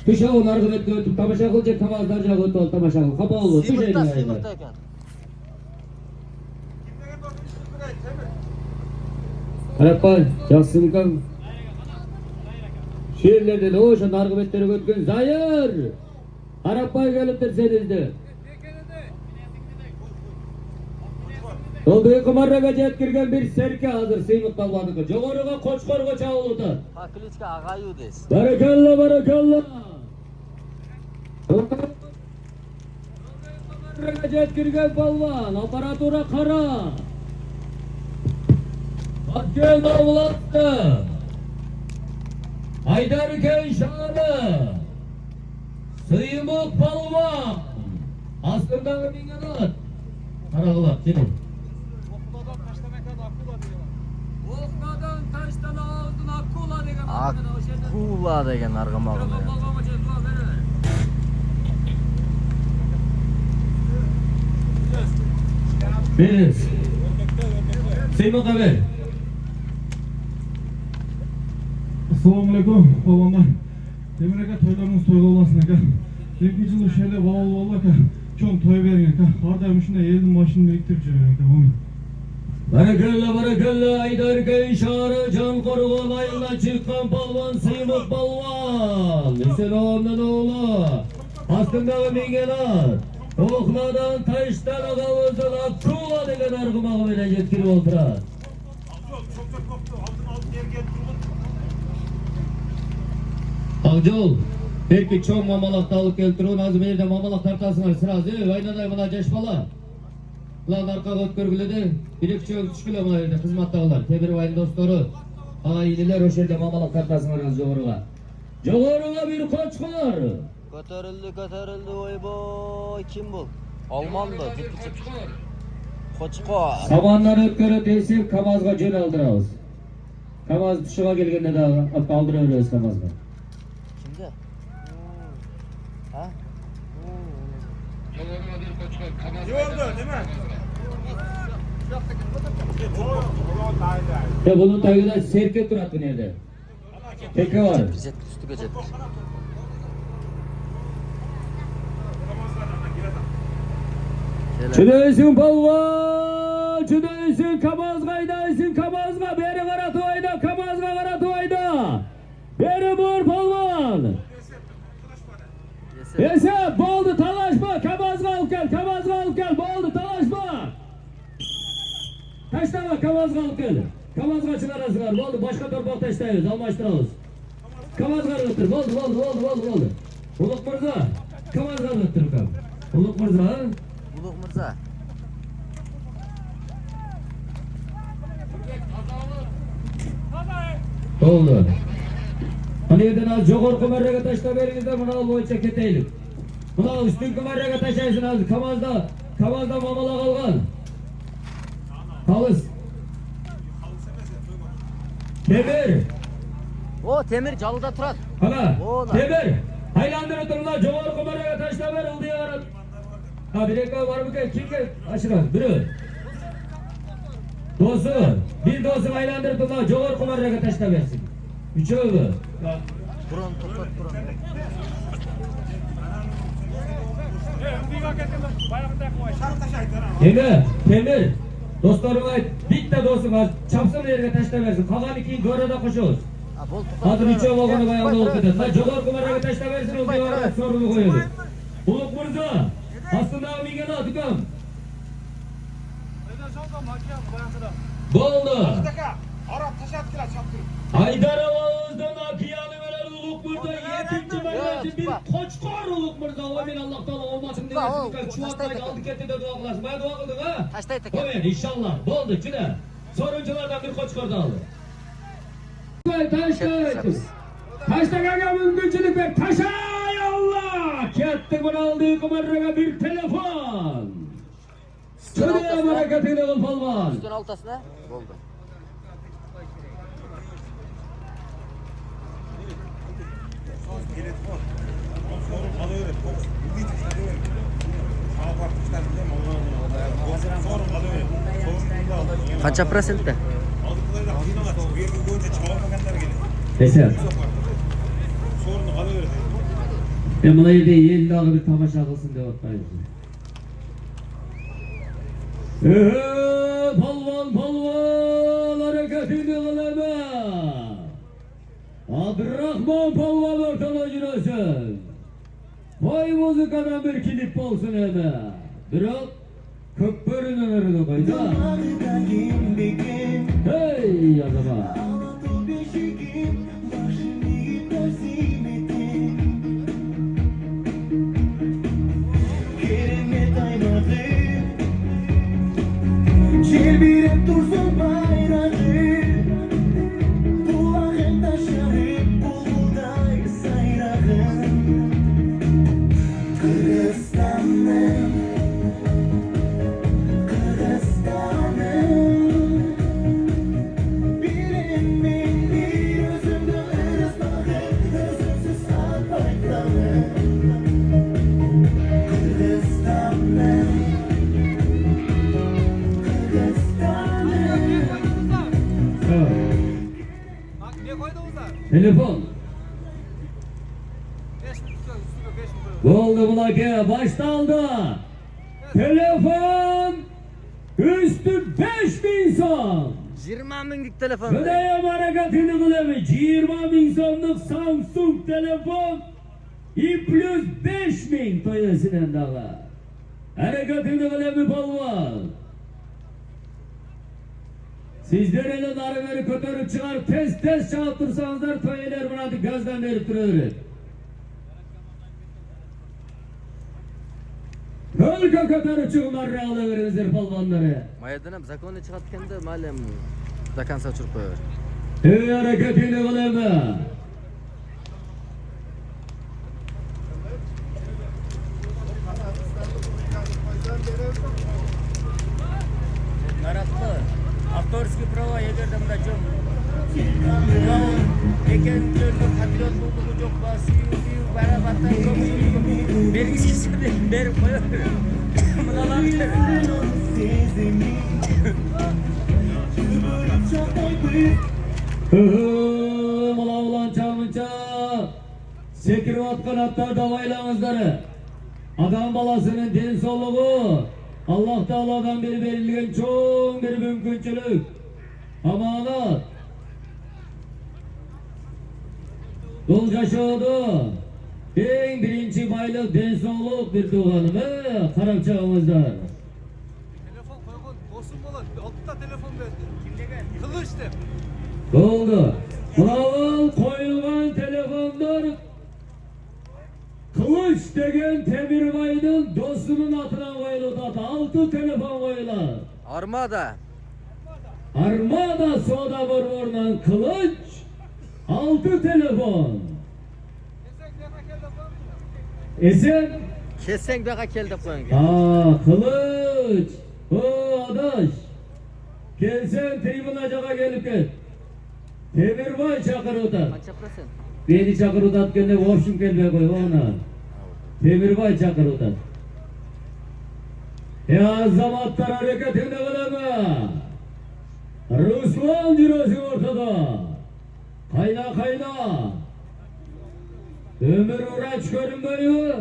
Tuşa onlar kıymetli ötüp tamaşa kılacak tamazlarca ötü tamaşa kıl. Kapa oldu. Tuşa Sıyırtta edin. ekan. Arapay, jaksınlıkam. Şiirlerde de oşan argumentleri götürgen Zayır. Arapay gelip dersenizdi. Oldu kumarraga jetkirgen bir serke hazır Sıymık Balvanıkı. Jogarıga Koçkorga çağılıdı. Hakiliçka ağayu des. Barakalla. Kumarraga jetkirgen balvan, aparatura kara. Bakın avlattı. Haydarken şanı. Sıymık Balvan. Aslında minganat. Karagılar, şimdi. Okmadan taştan ağzın akkula degen. Akkula degen argımağım ya. Biriz. Sıymık abi. Assalamualaikum balonlar. Demir aka toylarımız toylu olmasın aka. Belki yıl şöyle bağlı aka. Çoğun toy verin aka. Hardayım şunda elin başını biriktirip çevirin aka. Barakalla Haydarken şarı can koruğun ayından çıkan balvan Sıymık Balvan. Selam'dan oğlu. Aslında mingeler. Okladan taştan ağavuzun akkula degen argımağı bile jetkiri oldurar. Çok koptu. Altın yer geldi. Ağcol. Belki çok mamalakta alıp keltirun az bir yerde mamalak tartasına sırası. Aynaday buna ceşbala. Ulan arka ot görgüledi. Birikçi ölçüş kilo buna yerde hizmettağlar. Temirbay'ın dostları. Aililer o şerde mamalak tartasına razı Jogarıga. Jogarıga bir koç var. Kötürüldü oy boy. Kim bu? Almandı. Koçko. Samanlar ötkörü desip Kamazga jön aldırabız. Kamaz tuşuğa gelgende daha aldırıyoruz Kamazga. Kimde? Ha? Ya bunun tagida serke turadi bu yerda. Teke var. Üstüge jet. Çüdeysin palvan, çüdeysin kamazga aydaysin kamazga, beri karatı oyda, kamazga karatı oyda. Beri bor palvan. Ese boldu talaşma, kamazga alıp gel, kamazga alıp gel, boldu talaşma. Taşlama, kamazga alıp gel. Kamazga çıkarasınlar, boldu, başka torpak taşlayız, almaştıralım. Kamazga alıptır, boldu. Uluk Mırza, kamazga alıptır bakalım. Uluk Mırza, ha? Uluk Mırza. Oldu. Hani yerden az jogor kumarraga taşla berinizde bunu al boyunca keteylik. Bunu al üstün kumarraga taşaysın az kamazda mamala kalgan. Kalız. Demir. O Temir Calı'da turat. Hala. Oğlan. Demir. Haylandır oturma jogor kumarraga taşla ver ıldıya varat. Ha bir dakika var mı ki? Kimge? Aşıran. Biri. Dostu. Bir dostu haylandır oturma jogor kumarraga taşla versin. Üçüncü. Buron toplat buron. Temir. Dostlarıma bitta dostum var. Çapsın yerine taşla versin. Kalan ikiyi görede koşuyoruz. Ha bol toplat. Adı üçe oğlanı bayağıda olup gider. Lan jogor kumarraga taşla versin. O diyor sorunu koyuyoruz. Uluk Mırza. Aslında abine ne atıkam? Boldu. Haydar Avaz'dan Akiyalı veren Uluk Mırza 7. vermesi bir koçkor Uluk Mırza. O bin Allah Teala olmasın diye çuvatlaydı aldık etti de dua kılasın. Bana dua kıldın ha? Taştay tek. O bin inşallah. Boldu çüde. Sorunculardan bir koçkor da aldı. Taşta gaga mümkünçülük ve taşay Allah. Ketti bunu aldığı kumarraga bir telefon. Çüde bereketini kıl palvan. Üstün altasına. Oldu. Kaça prosentte? Hesap. Ben buna yerde yeni dağı bir tamaşa kılsın diye oturayım. Palvan hareketini kılama. Abdurrahman palvan ortalığı girersin. Vay muzikadan bir klip olsun hemen. Biraz köpürün önlerine koydu. Hey adama. Çelbirip dursun bayrağı, kulağın taşarıp bulguday sayrağın. Kırgızistan'ım, birimin bir özümde ırız bağı, özümsüz al bayrağı. Kırgızistan'ım. Telefon. Oldu bulake başta aldı. Telefon üstü 5.000 son. 20 binlik telefon. Ödeyem hareketini kılamış. 20.000 sonluk Samsung telefon. plus 5.000 toyasının dağı. Hareketini kılamış palvan. Sizler ele darıları kötörüp çıkar tez çağıp dursanızlar toyeler buna gözden verip duruyor. Kölge kötörüp çıkınlar rağlı verimizdir palvanları. Mayadanam zakonu çıkartken de malum zakan saçır koyuyor. Ey hareketini kılama. Наратлы. Авторский права егерде мында жок. Экенлердин патриоттугу жок ба, сүйүү барабаттан көп бергиз берип коёбур. Mala ulan çamınca sekirip atkan atlar davaylanızları. Adam balasının den soluğu Allah Teala'dan bir verilgen çok bir mümkünçülük. Amanat. Dol yaşadı. En birinci baylık den soluğu bir doğanımı karap çağımızda. Telefon koygun, dostum olan. 6 telefon verdi. Kimde geldi? Kılıç de. Oldu. Bravo koyulgan telefonlar Kılıç degen Temirbay'ın dostunun atına koyuldu. 6 telefon koyular. Armada. Armada soda vururla Kılıç 6 telefon. Esen Kesen baka keldi koyun. Kılıç o adaş gelsen tribünacağa gelip gel. Temirbay çakır otar. Kaç yaprasın? Beni çakır otat gönde boşum gelme koy ona. Temirbay çakır otar. Ya zamanlar hareketinde kalama. Ruslan cirosu ortada. Kayna kayna. Ömür uğraş görünmüyor.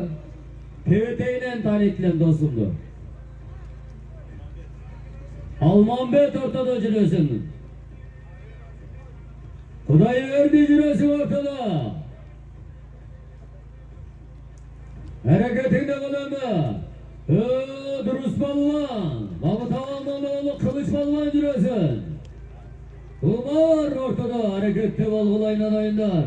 PVT'yle tanıtlen dostumdu. Alman bet ortada cirosun. Kuday verdi cirosu ortada. Hareketinde kalama. Durus balvan. Mahmut Avalmanoğlu Kılıç balvan cirosun. Umar ortada harekette balgılayla oyunlar.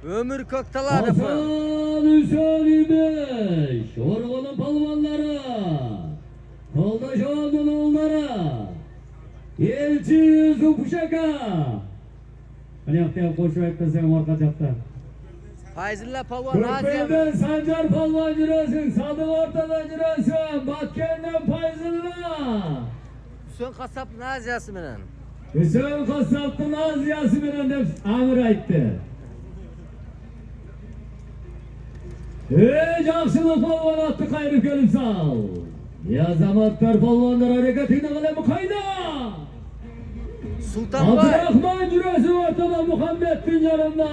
Ömür Köktalar Hasan Hüseyin İbeş, Orgun'un palvanları, Koldaş Oğuz'un oğulları, Elçi Yusuf Uşaka. Hani yaptı koşu ekte sen orta çapta. Fayzullah Palvan Nazım. Kökbey'den Sancar palvan cirosun, Sadık ortada cirosun, Batkent'den Fayzullah. Hüseyin Kasap Naziyası menen. Hüseyin Kasap'ın Naziyası bilen de amir ayttı. Жақсылық балуан атты қайры келіп сал. Азаматтар балуандар әрекетіне қалемі қайда? Sultanbay. Abdurrahman жүресі ортада Мұхаммедтің жарында.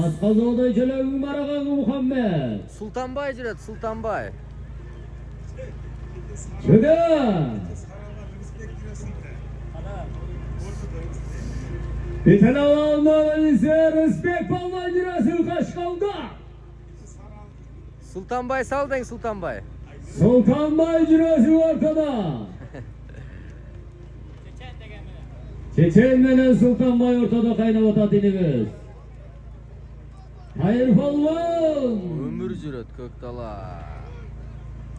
Асқазодай желеуің марағаңы Мұхаммед. Sultanbay jirat Sultanbay. Шөді. Бетен алалмаған есе Рысбек балуан жүресі Қашқалда. Sultanbay saldın Sultanbay. Sultanbay cirosu ortada. Çeçen menen Sultanbay ortada kaynava tatinimiz. Hayır palvan. Ömür jirat Köktalar.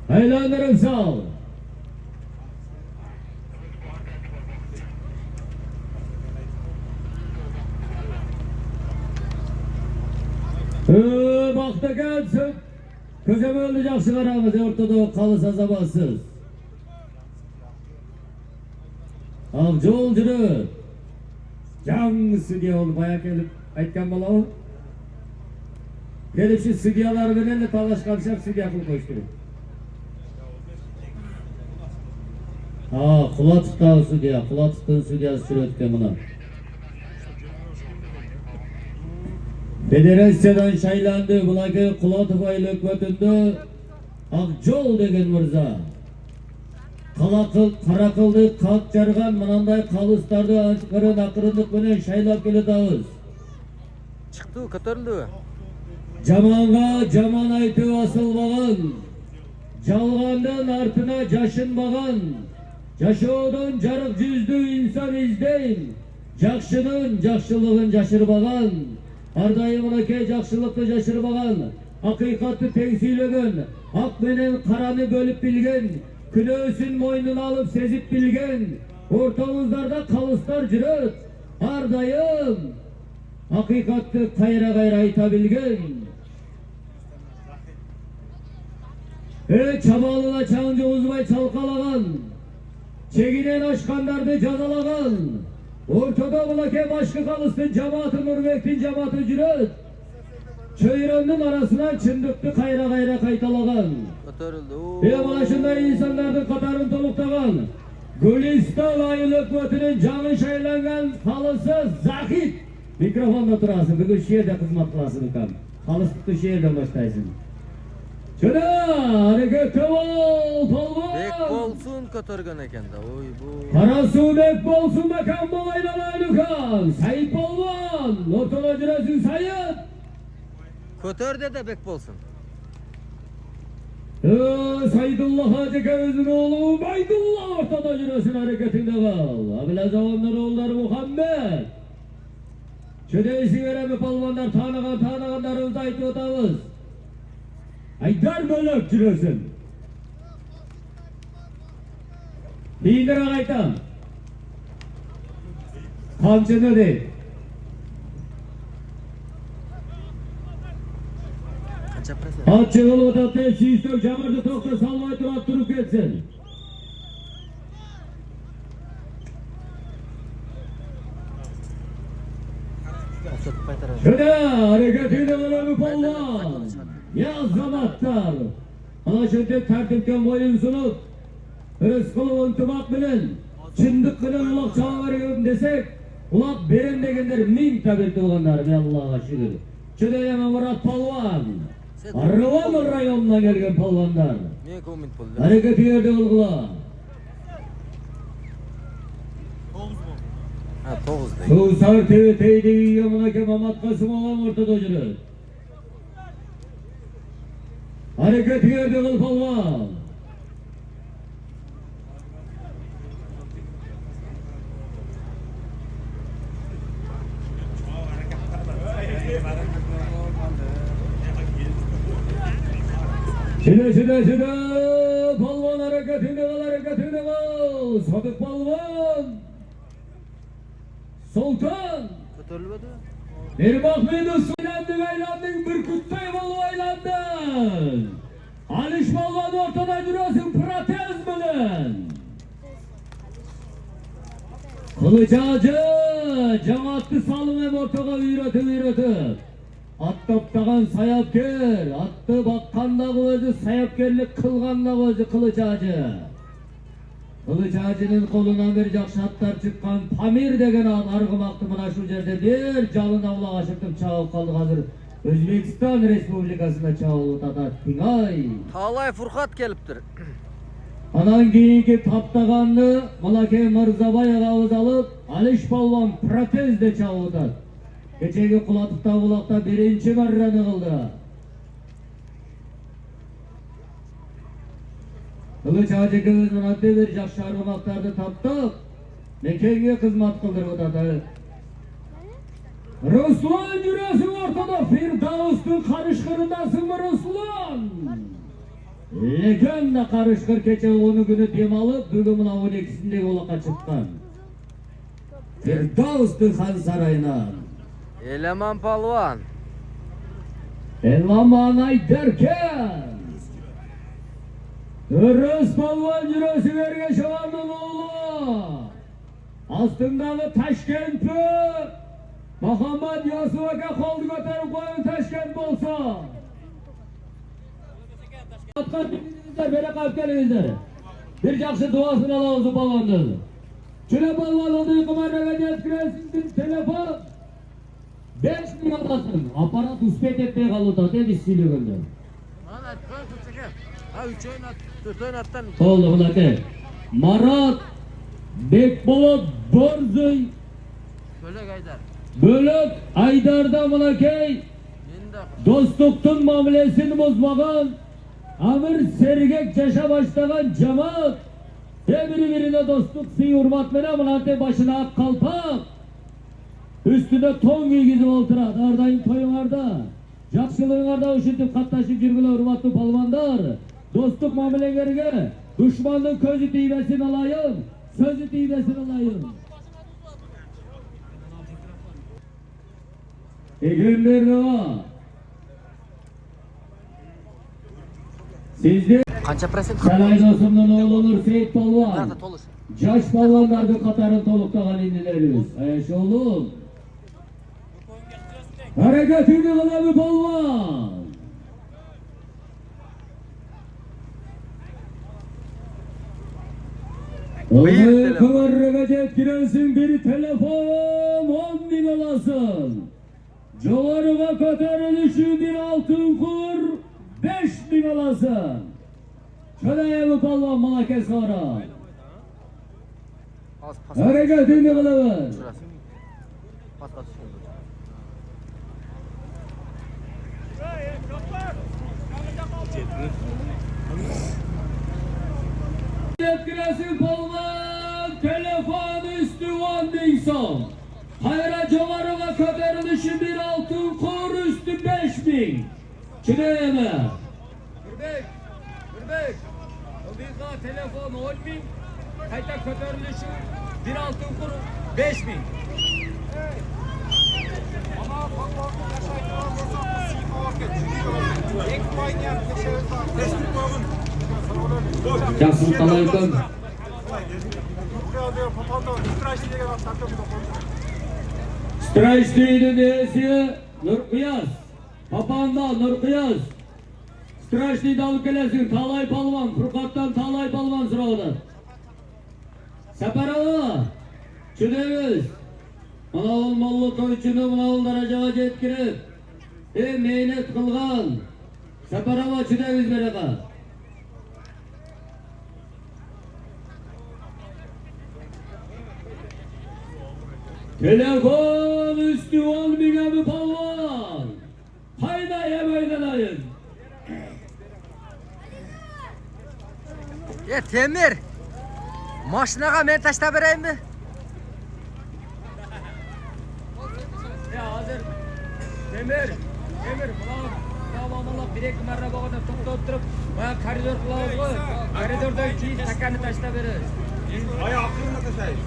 Haylanlarım sağ ol. Bakta gelsin. Közeme öldü çıkaramız ortada kalırsa zamansız. Avcı olcunu. Can stüdyo olup ayak gelip aytkan bala o. Gelip şu stüdyolar benimle talaş kalışar stüdyo akıl koşturur. Kula tuttu o stüdyo. Kula tuttuğun stüdyo sürüyorduk buna. Federasyondan şaylandı, bulaki Kulatıfaylı hükümetinde Akjol degen mırza. Karakıldı, kalk jargan, mınanday kalıstardı, ançıkırın, akırındık menen şaylap geli dağız. Çıktı, kötörüldü. Jamanga jaman aytı asılmağın, jalgandın artına jaşınmağın, jaşoodun jarık yüzdü insan izdeyin, jakşının jakşılığın jaşırmağın, Ardayımınake jakşılıkты jaşırmağın, hakikatı tengsiyilegen, ak menen karаны bölüp bilgen, külösün moynuna alıp sezip bilgen, ortamızlarda kalıstar jüröt, ardayım, hakikatı kayra kayra ayta bilgen. Çabalına çancı uzmay çalkalagan, çeginen aşkandardı cazalagan, ortada bulake başkı kalısın cemaat-ı Nurbek'tin cemaat-ı Cüröt. Çöyren'in arasına çındıktı kayra kayra kaytalagan. Ko'tarildi. Mana shunday insonlarning qatorini to'liqtagan Guliston oyilik o'tining jami shaylangan xalisi Zahid mikrofonda turasiz. Bugun shu yerda xizmat qilasiz ukam. Xalisni shu yerdan boshlaysiz. Shuna, harakat qil, polvon. Bek bo'lsin ko'targan ekanda. Oy bu. Qarasuvdek bo'lsin makon bo'laylar ukam. Sayit polvon, o'rtaga jirasin Sayit. Ko'tar dedi bek bo'lsin. Saydullah Hacı Kaviz'in oğlu Ubaydullah ortada jirasin hareketinde kal. Abilazavamlar oğulları Muhammed. Şöyle veremi palvanlar tanıganlarımızı aytı otağız. Aydar bölük jirasin. Biyindir ağaytam. Kamçını değil. Açığı oda tepsi istek jamarda toqta salmay turib ketsin. Şöyle hareketiyle önemli polvon. Yaz zamatlar. Ana şöyle tertipken boyun sunup Rızkılı intibat bilen çındık bilen ulak çağa veriyorum desek ulak beren degenler min tabirti olanlar Allah'a şükür. Şöyle hemen Murat polvon. Arıvan rayonuna gelgen polvonlar. Ne komment bo'ldi? Hareketi yerde olgula. Ha, 9'da. Soğusar teydeyi yamına ke Mamat Kasımova ortada jürür. Hareketi yerde kıl polvon. Şide polvon hareketinde kal. Sadık polvon. Sultan. Ko'tarilmadi. Ermahmedov aylanding bir kutday bo'lib aylanding. Alish polvon o'rtada jurasin protez bilan. Qilichacı jamoatni salim ham o'rtaga uyratib. At toptagan sayapker, attı bakkandagi o'zi sayapkerlik qilgandagi o'zi Qilichacı. Qilichacının qo'lidan bir yaxshi atlar chiqqan Pamir degan arg'umoqni mana shu yerda bir jalini avloq ashirtib chaqib qoldi hozir. O'zbekiston Respublikasida chaqib o'tadi. Tingay. Talay Furqat kelibdir. Anan keyingi taptaganni Malakay Mirzaboyev og'iz olib, Alish polvon protezda chaqib o'tadi. Kechagi Qulatiqda uloqda birinchi marrani qildi. Qilichacı kızın adlı bir yaxshi arg'umoqlarni toptab, mekenga xizmat qildirib o'tadi. Ruslan jurasi o'rtada Firdavsning qarishqirindasinmi Ruslan? Lekin de qarishqir kecha 10 kuni dem olib, bugun mana 12sinde yo'lga chiqqan. Firdavsning xon saroyidan. Elaman polvon. Elaman aydarkan. Hürrüz polvon jurasi bergan shavarning o'g'li. Ostindagi Toshkentni Muhammad Yosuf aka qo'lga ko'tarib qo'ygan Toshkent bo'lsa. Atqatingizlar bera qolib kelingizlar. Bir yaxshi duosini olamiz polvondan. Shuna polvonning qimorraga yetkazing telefon 5 ming olasın. Aparat uspet etmeye kaldı. Demiş silivende. Mana qo'y ko'chaga. Ha 3 o'yin at, 4 o'yin atdan. Oldu bunaqa. Marat Bekbulut Borzoy Bölek Aydar. Bölük Aydarda bunakay Endi dostlukning muomalasini bozmagan Amir Sergak yaşa başlagan cemaat bir-birine dostluk suyu hurmat bilan bunate başına ak kalpak üstüne ton giygizip oturadi. Ardayın toyuңарда жақсылығыңарда üşüntüp katlaşıp жүргүлө hurmatlı palvandar. Dostluk muamelelerine düşmanın közü tiybesin alayım, sözü tiybesin alayım. Günlerine var. Sizde qancha prosent? Salay dostumdan oğlu olur Seyit Palvan. Nerede tolus? Yaş palvanlardı Katar'ın toluktagan indilerimiz. Ayaş oğlum. Hareketini kılan bir palvan. Olmaya kıvırıga жеткиренsin bir telefon 10.000 alasın. Jovarıga kotarılışı bir altın kur 5.000 alasın. Şöyle bu palvan malake sonra. Hareketini kılıver. Yetkilesi palvan telefon üstü 10.000 son. Hayra Jovarıga kotarılışı bir altın kur üstü 5.000. Çineyeme. Mürbek. O bir telefon 10.000. Kayta kötörülüşü bir altın kuru 5.000. Ama patronun yaşaytılan olsa sima vakit. Ek paynayan teşekkür ederim. Yaxsın qalaydım. Strashli'nin nesi? Nurqiyas. Papanda Nurqiyas. Strashli'ni alıp gelesin. Talay palvan. Furqattan Talay palvan sırağıdan. Separava. Çünemiz. Mana ol mallı toyçunu mana ol darajaga jetkirip. Meynet kılgan. Separava çünemiz bereka. Telefon üstü 10.000'e mi palvan? Hayda yemeğden ayın. Ya Temir. Maşinaga men taşlab beraymi? Ya hazır. Demir. Buna bir iki marra bağda to'xtab turib, mana koridor qilamiz qo'y. Koridordan keyin takani tashlab beramiz. Ayağını taşıyın.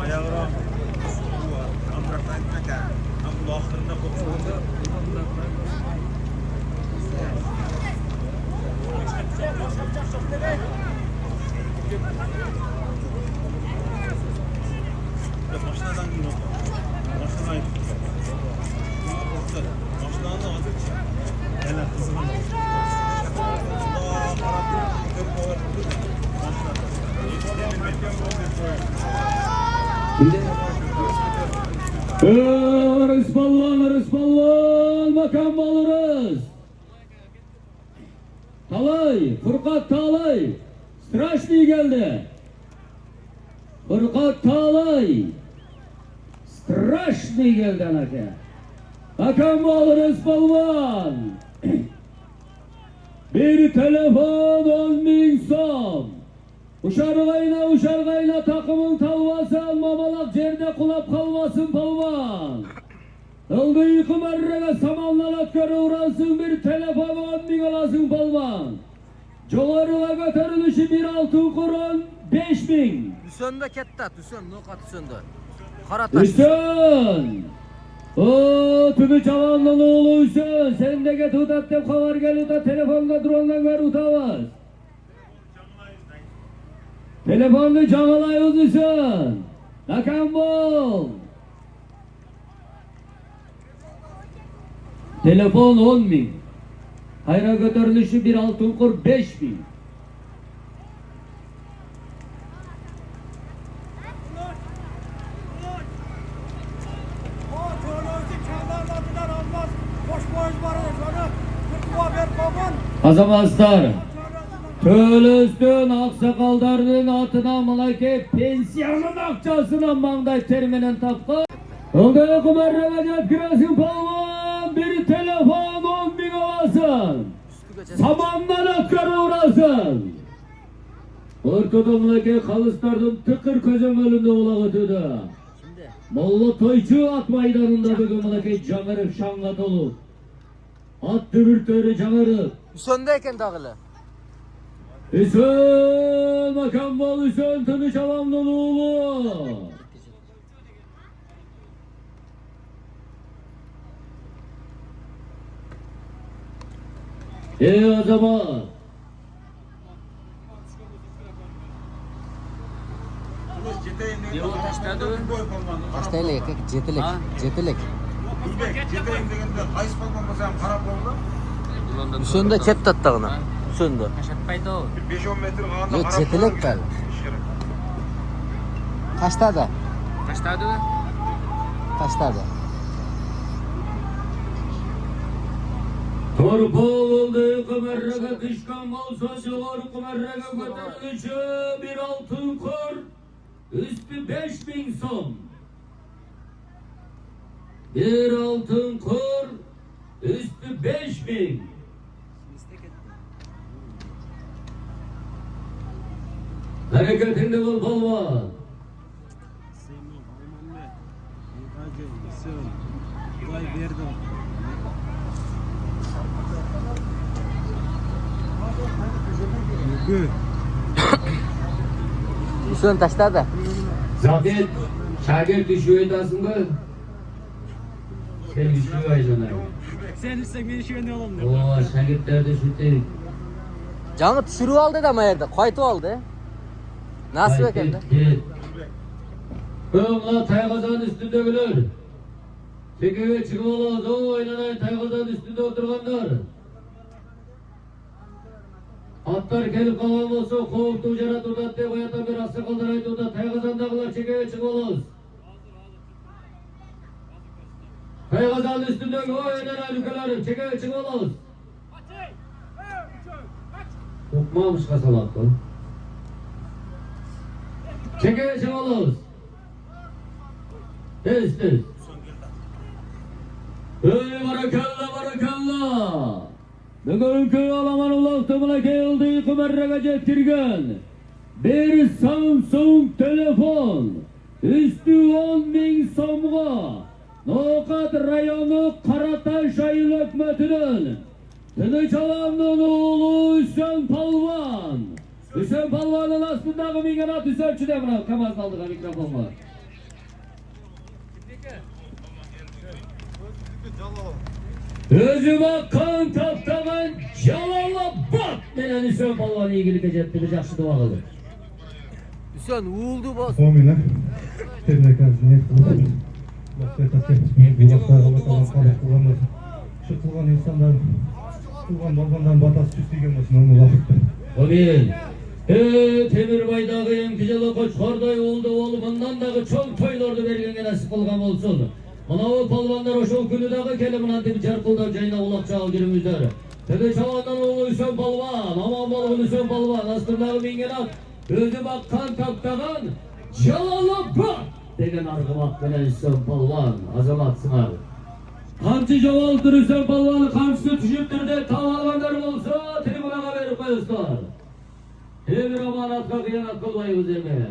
Ayağına kontraktan takar. Ama ahırında koksa. Maşinadan gidiyor. Maşinadan gidiyor. Maşinadan da hazır ki. Hele kızım. Rıspallan makam alırız. Talay, Furkat Talay. Strashli geldi. Furkat Talay. Strashli geldi anaka. Makam alırız palvan. Bir telefon 10.000 son. Uşargayla takımın talvasın, mamalak cerde kulap kalmasın palvan. Ildı yıkım errege samanlar atkara uğransın, bir telefon 10.000 alasın palvan. Jolarıga götürülüşü bir altın kurun 5.000. Hüsönde kettat, Hüsön, nokat Hüsönde. Karataş. Hüsön! O tümü çavanlının oğlu Hüsön, sen de get utat dep haber gel utat, telefonda drondan ver utavaz. Telefonda canılayız Hüsön. Nakam bol. Telefon 10.000. Hayra götürülüşü bir altın kur 5.000. Azamazlar. Tölüstün aksakaldarının atına malake pensiyanın akçasına mangday terminen tapka. Ondaya kumarrega jetkirasın palvan, bir telefon 10.000 alasın. Samandan atkara uğrasın. Ortada malake kalıstardım tıkır közömölünde olağıtıdı. Mollu toyçu at meydanında bugün malake canırıp şangat olup. At dürürtörü canırıp. Hüsöndeyken dağılı. Hüsön, makam bol Hüsön, tını çavamlı oğlu. O zaman. Yol taşladı. Taştaylik, jetilek. Uzbek, жетейин дегенде кайсы балкон болса ham карап болду. Üsünde ket tattağına. Üsünde. Kaşatpaydı o. 5-10 metr kalganda Yok karap çetilek boldu. bel. Kaçta da? Kaçtaydı o? Kaçta da? Torpaldı kumarraga kışkan olsa çoğur kumarraga götürülüşü bir altın kor. Üstü 5000 son. Bir altın kor. Üstü 5000. Hareketinde bul balvan. Üsün taşta da. Zaten şagir düşüyor edasın mı? Sen düşüyor aylanlar. Sen ise beni şöyle alalım. Oo şagirtler düşüyor. Canı pişirip aldı da mayerde. Koytu aldı. Nasıl ekende? Önla taygazan üstünde gülür. Çekeye çıkmalı, doğu oynanan taygazan üstünde oturganlar. Atlar kelip kalan olsa kovuktu ucana durdat diye bayatan bir aslı kaldıraydı o da taygazandakılar çekeye çıkmalı. Taygazan üstünde oynanan ülkelerin çekeye çıkmalı. Kokmamış kasalat bu. Çekeye çıkmalı. Tez tez. Ey barakallah barakallah. Bugünkü Alaman ulaştımına geldiği kumarraga jetkirgen bir Samsung telefon üstü 10.000 somga Nokat rayonu Karataş ayıl hükmetinin Tınıç Alan'ın oğlu Hüseyin Palvan. Hüseyin Palvan'ın aslındaki mingenat Hüseyinçide bırak. Kamaz aldık mikrofon var. Özü bakkan taptaman Jalala bak denen Hüseyin Palvan'ı ilgili gecetleri жақсы dua kıldı. Üsün uğuldu bu. Omila. Tebrik ederim. Şu kılgan insanlar kılgan bolgandan batası üstügen olsun onu vakıttı. Amin. Temirbay'dagı Emkijala Koçkorday oldu oğlumundan dağı çok toylardı bergenge nasip kılgan olsun. Ana o palvanlar oşul günü dağı kelim antip çarpılda cayna ulak çağıl girmizler. Tebe çavandan oğlu Hüseyin Palvan, aman balığın Hüseyin Palvan, aslındağı mingenat, özü bakkan taptagan, Jalala bak! Degen argımak belen Hüseyin Palvan, azamat sınar. Kamçı jovaltır Hüseyin Palvan'ı kamçısı düşüptür de tavalvanlarım olsa tribunaga verip koyuslar. Emir amanatka kıyanat kılmayız emeye.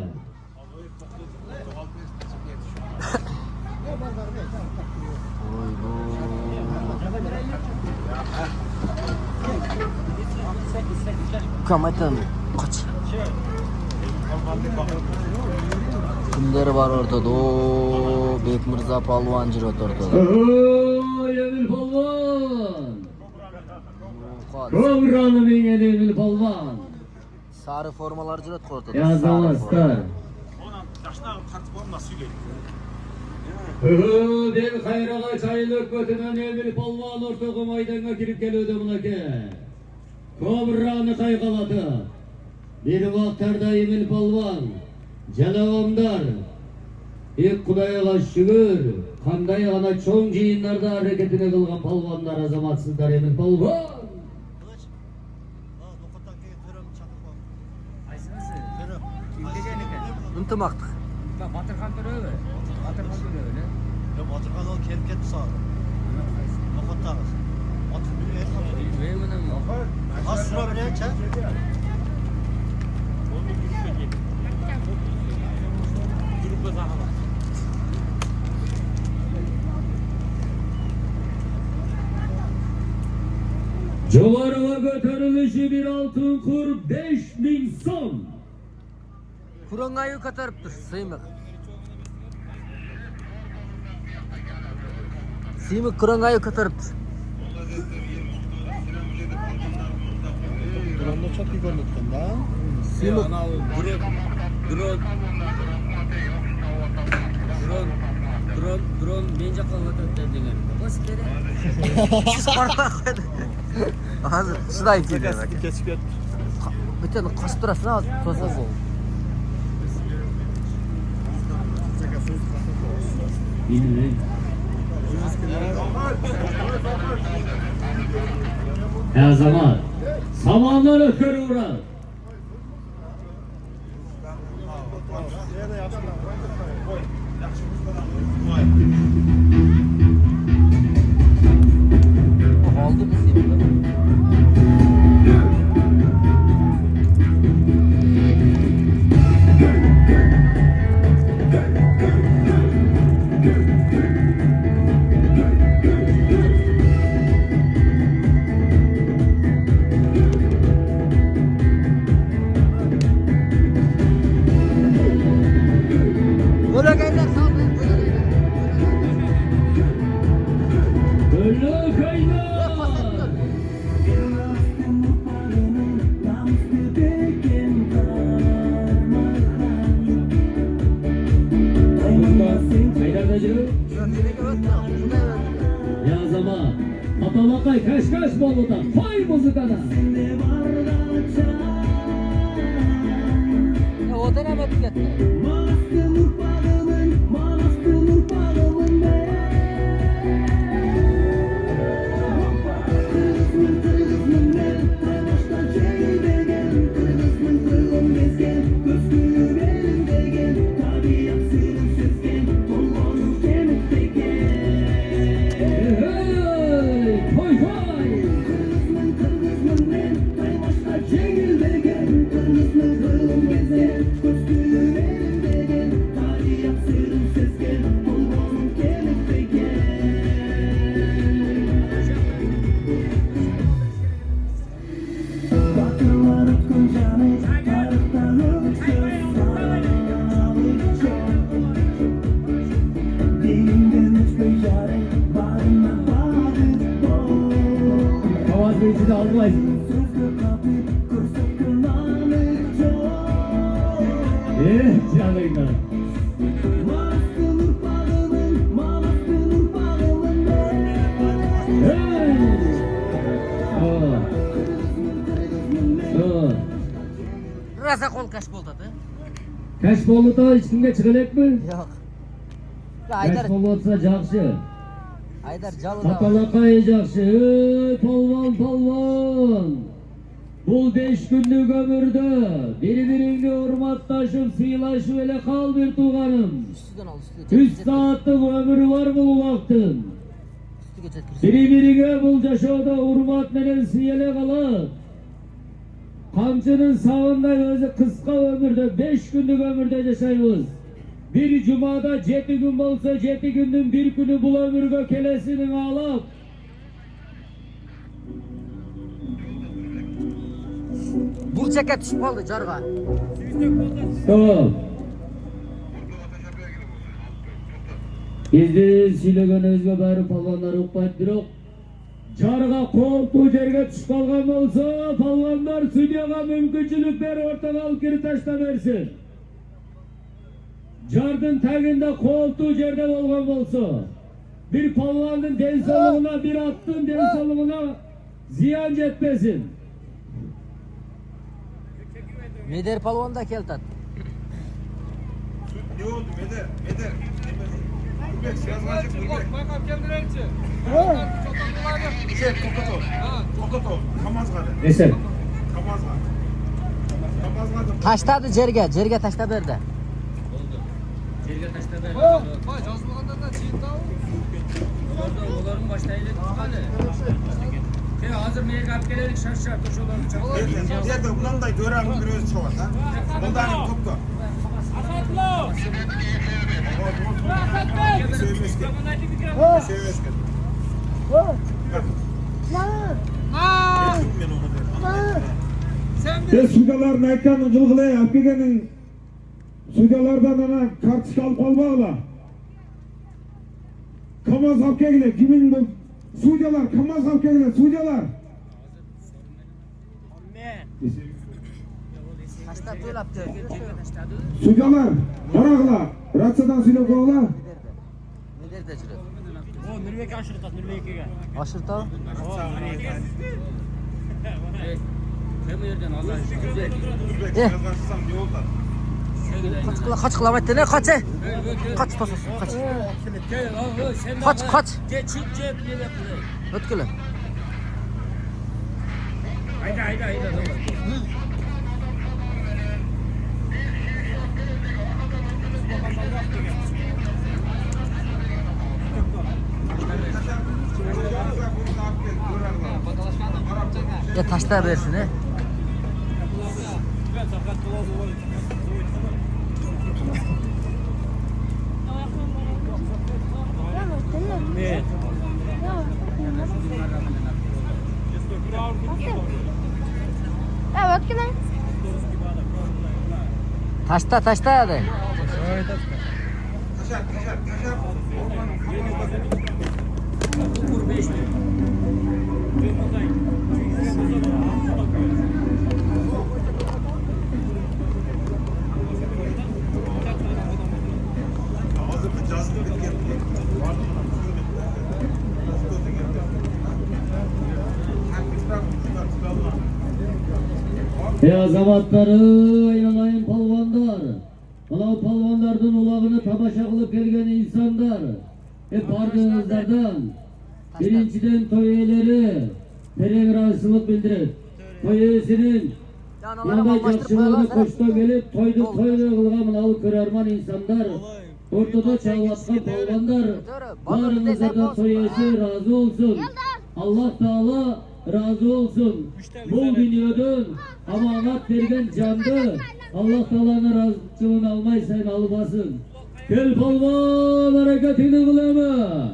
Kametan kaç. Kimler var ortada? Oo, Bekmirza Palvan jir oturdu. Emil Palvan. Kobranı mingen Emil Palvan. Sarı formalar jir oturdu. Yazamazlar. Ben hayraga çaylık götünen Emil Palvan ortağı maydana girip geliyordu bunake. Kobranı kaygaladı. Bir vaktarda Emil Palvan, Jalagomdar, ilk Kuday'a şükür, kanday ana çoğun jiyinlarda hareketine kılgan palvanlar azamatsızlar Emil Palvan. Ынтымактык. Батырхан Төрөбү. Батырхан Төрөбү. Батырхан ол келип кетти сага. Нокоттагыз. Батыр билет. Мен менен Az sıra bilen çek. Jovarıva götürülüşü bir altın kur 5000 son. Kurangayı katarıptır, sıymık. Sıymık kurangayı katarıptır. Duranda çok iyi görünüyorsun da. Sıymık. drone Drone men жаққа қалады деген. Осы деді. Siz korkma koydu. Hazır şurayı gidiyor bak. Bütün koşup durasın ha toza bol. Yine. Her zaman samanları kör uğrar. Oldu bizim. Böyle geller saldı. Öyle kaynar. Ya zaman Atalakay kaş Bolu'da Fay muzikada. O dönem etiketti. Havaz Bey'i de almayın. Canlı yayınlar. Rasa kol kaç boldu adı? Kaç Bolu'da hiç kimge çıkacak mı? Yok. Aydar, Kaç Bolu olsa jakşı. Aydar Calı'da var. Atalakay jakşı. Polvon. Bu 5 günlük ömürde birbirini hurmatlaşıp sıylaşıp ele kal bir tuğanım. Üstüden al üstüne. 3 saatlik ömrü var mı bu vaktin? Üstü geçet kırışın. Birbirine bul yaşada hurmat menen siyele kalıp kamçının sağında özü kıska ömürde 5 günlük ömürde yaşayımız. Bir cumada 7 gün olsa 7 gündün bir günü bu ömürge kelesini alıp Bu ceket düşüp kaldı carga. tamam. Bizde silegen özge bari palvanlar ukbayt birok. Jarga koltuğu jerge tushib kalgan bolsa, palvanlar sudyaga mümkünçülükler ortaga alıp kiri taşta versin. Jardın tagında koltuğu jerde bolgan bolsa, bir palvanın densoluguna, bir attın densoluguna ziyan jetmesin. Meder palvan da keltat. Ne oldu Meder? Gülbek yazmacık Gülbek. Bakam kendilerince. Kokoto. Kamazgadı. Eser. Kamazgadı. Taştadı cerge taşta berdi. Жерге ташта бер. Bak жазылғанdan da çiğit tau. Олардың баштайлы туғаны. Азыр мейірге алып келелік шаш-шаш ошоларды чакырып. Жерде мынандай төрағың бір өзі шығады, а? Мынданың көпті. Sevesken. Sudaların aytkanın жылғылай алып келгенің судьялардан ана карточка алып қалмағыла. КамАЗ алып келгіле, кімің бұл? Судьялар, КамАЗ алып келгіле, судьялар. Taşta to'lab Судьялар, қарағыла, рациядан сөйлеп қоғыла. Nerede jüredi? O Nurbeck aşırtat, Nurbeck'e. Aşırta? Hem yerden Allah güzel. Kaç kilometre ne kaç? Kaç pasası? Kaç? Kaç? Ötkülü. Hayda. Ya taşlar versin he. Ne? Evet, gene. Taşta hadi. Ey azamatları, aynalayın palvanlar. Ana palvanlardan ulağını tamaşa kılıp gelgen insanlar. Hep ardınızlardan. Birinciden toy üyeleri tereg razısılık bildirir. Toy üyesinin yanında jakşılığını koşta gelip toydu kılgamın al kırarman insanlar. Ortada çalvatkan palvanlar. Barınızlardan toy üyesi razı olsun. Allah Teala razı olsun. Bu dünyadan amanat vergen candı. Allah Teala'nın razılığını almaysan almasın. Gel palvan hareketini kılama.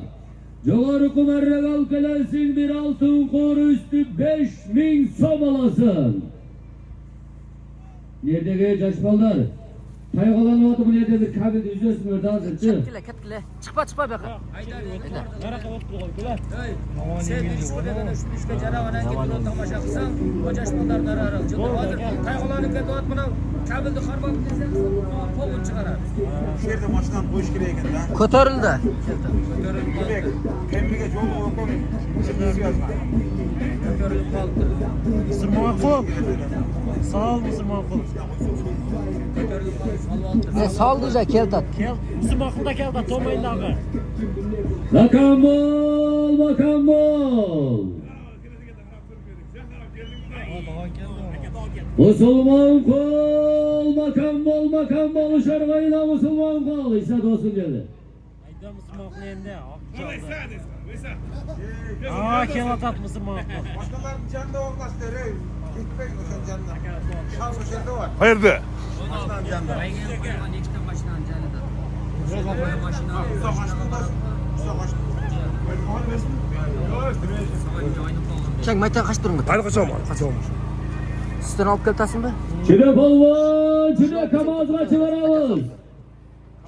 Joğarı kumarrak al kelensin bir altın koru üstü 5000 som alasın. Neredeki caşmallar? Taygalan vaatı bu nerede bir kabin üzüyorsun orada hazır. Ketkile. Çıkma be. Sen bir iş koyduğunda üstüne canavarına gidip tamaşa kılsan, o caşmalar darar. Hazır kaygolanıp kendi atmına kabildi karbabı desen, kovun çıkarar. Şerde maçtan koş gireyken de. Kotarıldı. Nurbeck, Kemri'ye yol okumayın. Çıkıyoruz yazma. Götürülüp kalktı. Mısır Sağ ol Mısır Muhakkuk. Götürülüp kalktı. Salvatı. Ne saldıracak keltat. Mısır Muhakkuk'ta gel de tomayın dağı. Makam bol. Musulman kol, makam bol, şarkıyla Musulman kol. İsa dostum geldi. Hayda Mısır Muhakkuk'un elinde. Aa kelatat Mısır Muhakkuk. Başkalarının canında olmaz der. Gitmek o canına. Şans o şerde var. Hayırdır? Baştan canında. Aygen koyman iki tane başından canıdır. Başına. Çek maytan kaç durun. Hadi kaçalım. Sütünü alıp keltasın mı? Çüde palvan, çüde kamazga çıkaralım.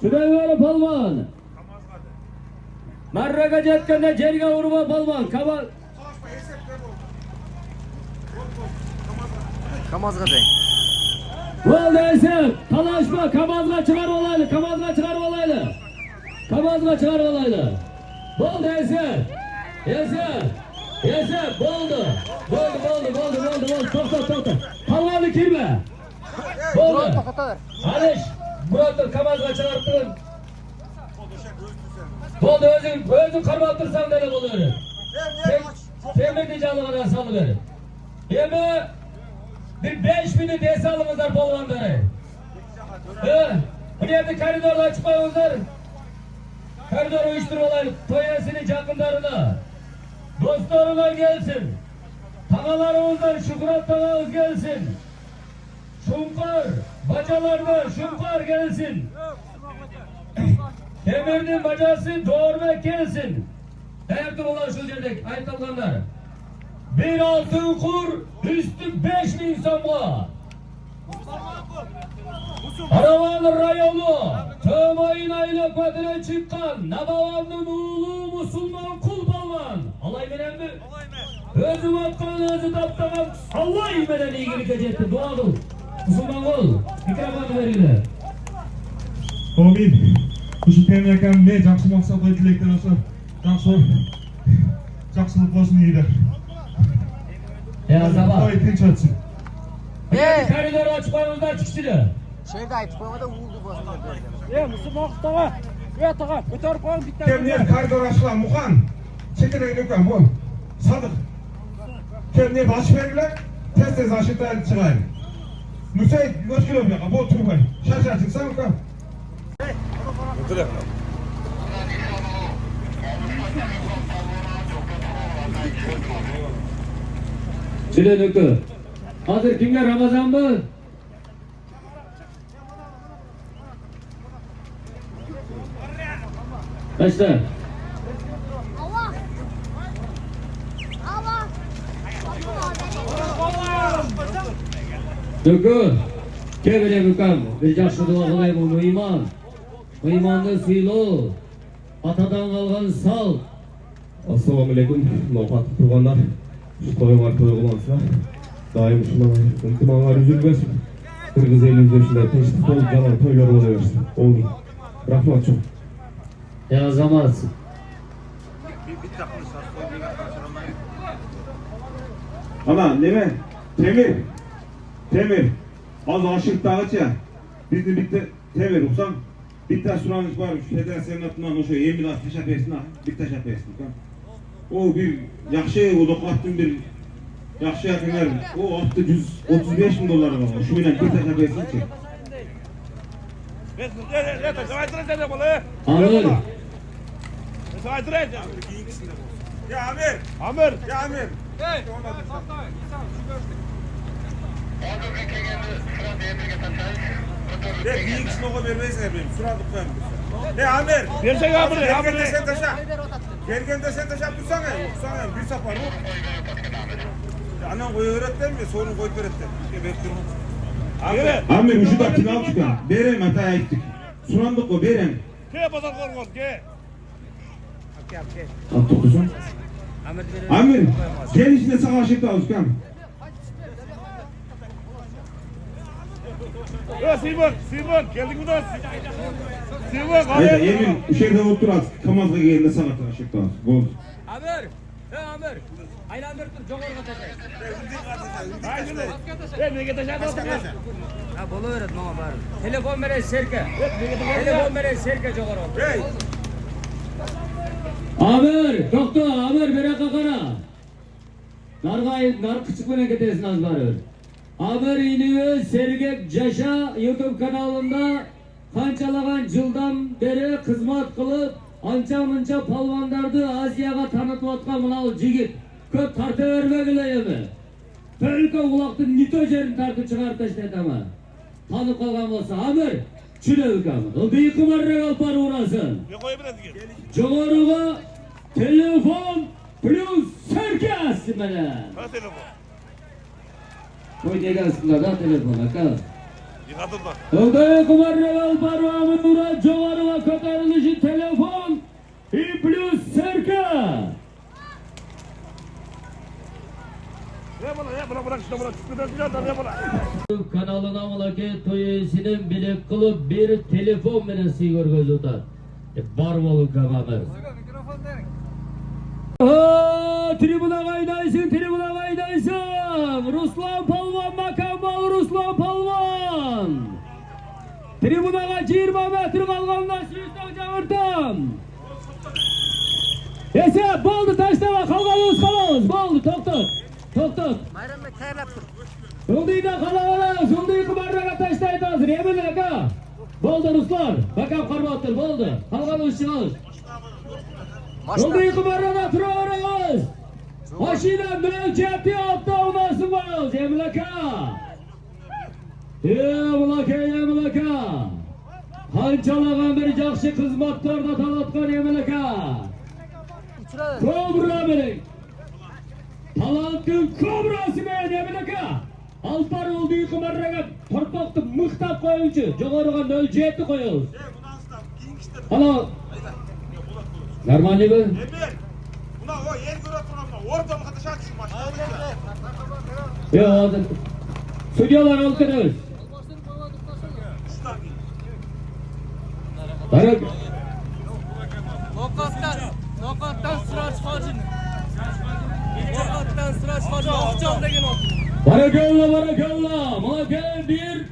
Çüde ver palvan. Marraga cetkende cerge vurma palvan. Kamazga dey. Bol değilsin. Talaşma. Kamazga çıkar olaylı. Bol değilsin. Yeser. Boldu. Top. Palvanı kirme. Boldu. Haliş. Murat'ın kamazga çıkarttın. Boldu özün karmattırsan dedim oluyor. Temir canlılara salıverin. Yemi bir 5000'i dese alınızlar polvanları. Bu yerde koridordan çıkmayınızlar. Koridor uyuşturmalar toyesini yakınlarına. Dostlarına gelsin. Tağalarımızdan şükrat tağağız gelsin. Şunkar, bacalardan şunkar gelsin. Demir'in bacası doğurmak gelsin. Değerli olan şu yerdeki ayıtlananlar. Bir altın kur, üstü 5000 somga. Aravan rayonu, Tömayın aylakvatına çıkan Nabavan'ın oğlu Musulman kul balvan. Alay menen mi? Özüm atkan özü taptaman Allah imenen iyilik ecetti. Dua kıl. Musulman kul. Mikrofonu verin. Amin. Uşu Temur akam ne жақсы мақсатқа тілектер olsa жақсылық болсын дейді. Azama. Құдай tinch etsin. Koridor açık koyunuzdan çıkıştırı. Şeyde aytıp koymada uğurdu basın. Musulmon tog'a, tog'a ko'tarib qo'ying bitta. Kemner koridor açılan Muhan. Çekilen döken bu. Sadık. Kemner baş verirler. Tez aşıktan çıkayım. Müsait göç kilometre. Bu turbayı. Şaşa çıksan Muhan. Süleyman. Hazır kimler Ramazan mı? Başla. Allah. Allah. Dökü. Kevile mükam. Bir жақсы dua kılayım bu iman. Bu imanı suylu. Atadan kalgan sal. Assalamualaikum. Noqat turganlar. Şu toylar toyğulansa daim şundan ынтымағыңар үзілбесін. Кыргыз элибизде ушундай тынчтык болуп жана тойлор боло берсин. Оңой. Рахмат чоң. Azamaz. Ana neme? Temir. Az aşıktağıça. Bizni bitti Temir uksam. Bitti suranız var. Federasyon atından o şey emin az taşap etsin ha. Bitti taşap etsin. O bir yakşı o dokuattım bir yakşı yakınlar. O attı 135.000 dolar var. Şu bilen bir taşap etsin ki. Alır. Ya Amir. Ne büyük sınava vermezler benim. Suradık ben. Ne Amir? Versek Amir. Gelgende sen taşa. Gelgende sen taşa dursana. Dursana bir sapar bu. Anan koyu öğretten mi? Sorun koyup öğretten. Amir ucu da final çıkan. Berem hataya ettik. Surandık o berem. Ke pazar korkmaz ke. At dokusun. Amir gel içine sağa aşıkta Özkan. Simon geldik mi lan? Simon Hayda Emin uşakta otur az. Kamazga geldiğinde sağa aşıkta az. Gol. Amir. Amir. Aylandır dur. Çok orga taşayın. Nega taşadı otur. Ha bolu öğret mama bari. Telefon veren Serke. Telefon veren Serke çok orga. Amir, doktor, Amir bere kakara. Nar küçük bana ketesin az barır. Amir iniyor Sergek Caşa YouTube kanalında kançalagan yıldan beri hizmet kılıp ança mınça palvandardı Aziyaga tanıtıp atkan mınal jigit. Köp tartı vermegileyemi. Tölke ulaqtın nito jerin tartı çıkarıp taşlaydı ama. Tanıp kalgan olsa Amir, çülevik ama. Ildığı kumarrek alpar uğrasın. Çoğuruğa telefon plus serkez bana. Ha telefon. Koy degasında da telefon akal. Yıkadım da. Ildığı kumarrek alpar uğrasın. Çoğuruğa kotarılışı telefon plus serkez. Bırak şunu. Kanalına mulaket toyesinin bilek kılıp bir telefon bile sigor göz tutar. Var bolun kamamer. Tribuna kaydaysın. Ruslan Palvan makam bal Ruslan Palvan. Tribunaga 20 metre kalgandan suyustan çağırtam. Ese boldu taşlama kalganımız kalağız. Boldu tok. Bayram Bey tayarlap dur. Solduyda kalağız. Solduyu kumarraga taşlaydı hazır. Yemin aka. Boldu Ruslar. Bakam karbatır boldu. Kalganımız çıkağız. Solduyu kumarraga turağız. Maşina mülkiyeti altta onasın varız. Yemin aka. Yemin aka. Hançalagan bir jakşı hizmetlarda talatkan yemin aka. Kobra benim. Talantın kobrası ben yemin aka. Alpar olduğu kumarraga torpaktı mıhtap koyuncu. Joğoruğa 07 koyuyoruz. Alo. Normal mi? Emir. Buna o yer göre oturma. Ortalığa taşa düşün başta. Yok. Stüdyolar alkınız. Tarık. Nokattan Sıraç Hacı'nın. Nokattan Sıraç Hacı Akçal degen oldu. Barakallah barakallah. Maka bir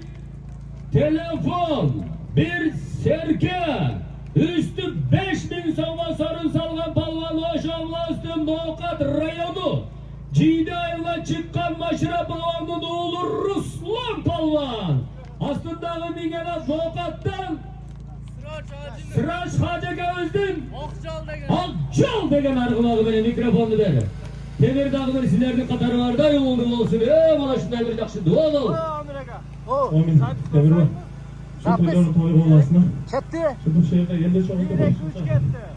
telefon, bir serke, üstü 5000 savma sarı salgan palvan hoşamlasın Nokat rayonu. Cidayla çıkan maşra palvanın oğlu Ruslan palvan. Aslında mingene Nokat'tan Sıraç Hacı'ga özdün. Akçal degen argılağı beni mikrofonu verir. Temir dağları sizlerden katarı var da yolun olsun. Bana şundan bir yakşı dua ol. Amin. Demir var. Şu kuyuların toyu olmasına. Ketdi. Şu şeyde yerinde çoğunluk var.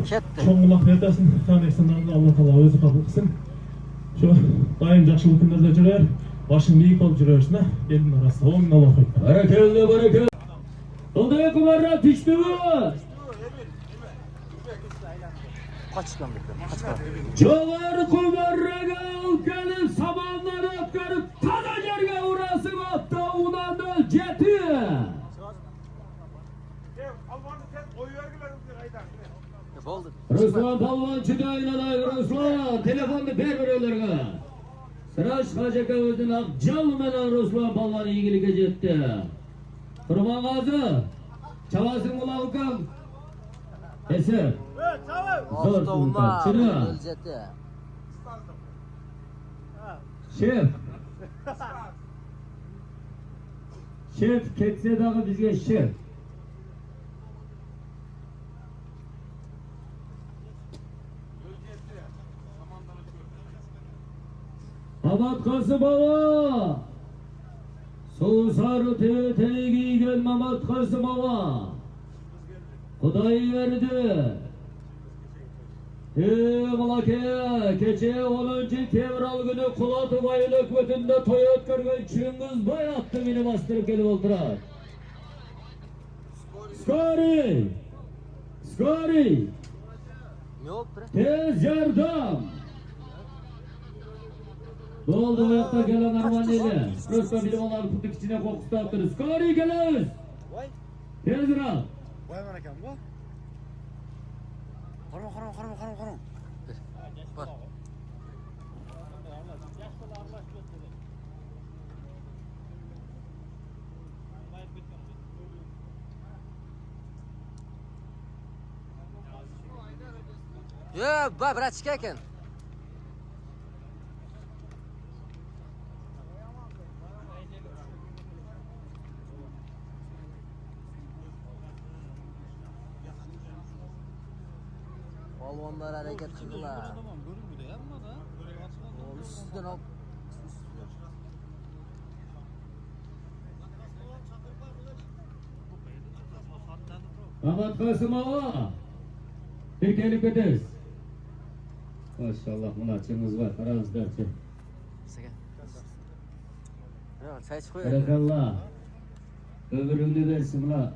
Ketdi. Çoğunluk verdesin. Tanrı eksenlerinde Allah Allah özü kabul kılsın. Şu daim jakşılık günlerde jürer. Başın büyük olup jürersin. Gelin arasında. Amin Allah'a ekber. Barakallah barakallah. Odaya kumarra pişti mi? Kaçkan kaçkan. Çoğar kumarraga ülkenin samanları ötkarıp tada yerge uğrasın hatta unandı jeti. Bo'ldi. Ruslan palvan çıdaynaday Ruslan. Telefonu ver ölerge. Sıraç Hacı'ga özün Akçal menen Ruslan palvan iyilik'e jetti. Kurban Gazi. Çavasın kulağıkan. Eser. Zor sultan. Çıra. Şef. Şef ketse dağı bizge şef. Amat Kasımova. Soğuk sarı tele giygen Mamat Kasımova. Kudayı verdi. Malakaya keçe 10. Tevral günü Kulatı bayılık ötünde toyot görgen Çıngiz Bay attı beni bastırıp gelip oturar. Skori! Skori! Ne oldu? Tez yardım! Ne oldu ayakta gelen Armani'yle? Rösta bilim olan kutuk içine kokusu attırır. Skori geliriz! Tez rak! Vay bana kam bu. Karam. Bak. Yo, bratchka ekan. Balvonlar hareket qildilar. Üstüden al. Ahmet Kasımova. Bir kelip ederiz. Maşallah mınaçımız var. Aranızda. Saka. Yo, çay koy. Barakallah. Ömrünü versin la.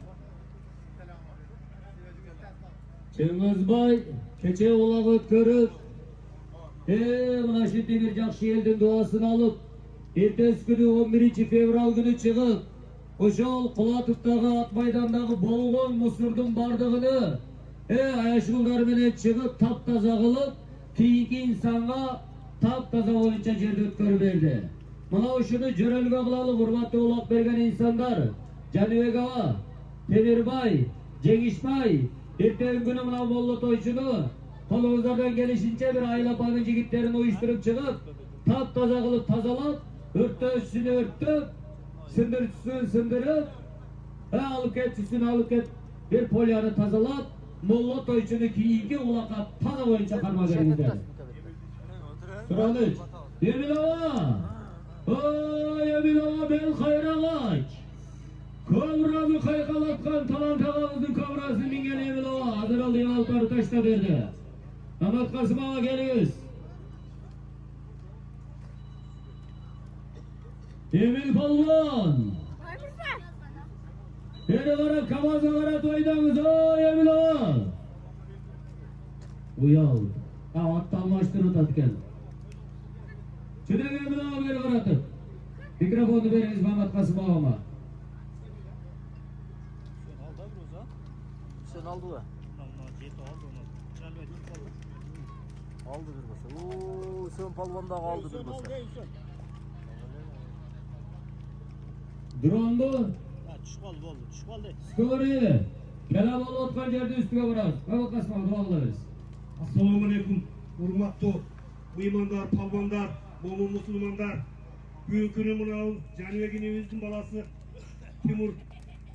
Çıngiz Bay keçe olak ötkörüp mına şimdi bir jakşı elden duasını alıp ertesi günü 11. fevral günü çıkıp Oşol Kulatıp'tagı at maydandagı bolgon musurdun bardığını ayaşıklar menen çıkıp taptaza kılıp kiyinki insanga taptaza boyunca jerde ötkörüp berdi. Mına uşunu jörelge kılalı hurmatlı olak bergen insanlar Canibek Ağa, Temirbay, Cengişbay, ertesi günü mına bollu toyçunu kolumuzlardan gelişince bir aile bakın jigitlerini uyuşturup çıkıp taptaza kılıp tazalap örtüsünü örtüp sındırçısını sındırıp alıp ket süsünü alıp ket bir polyanı tazalap molla toyçunu kiyinki ulaka taza boyunca karma verimizler. Sıranıç. Yemin Ağa. Yemin Ağa bel kayrağaç. Kavramı kaykalatkan talan talavuzun kavrası mingen Yemin Ağa. Adır alıyor altarı taşta verdi. Ahmet Kasım Ağa geliyoruz. Emil Palvan. Beni varıp kamaza varıp doydunuz o Emil Ağa. Uyal. Attan baştırı tatken. Şurada Emil Ağa beni varıp. Mikrofonu veriniz Ahmet Kasım Ağa'ma. Sen aldı mı? Aldı bir masa. Oo, Hüseyin Palvan da aldı bir masa. Drondu. Story. Kelam otgan yerde üstüge vurar. Kavak kasma dua kılarız. Assalamu alaikum. Hurmatlı uymandar, palvandar, mo'min musulmandar. Bugün günü mınau Canibek'in balası Timur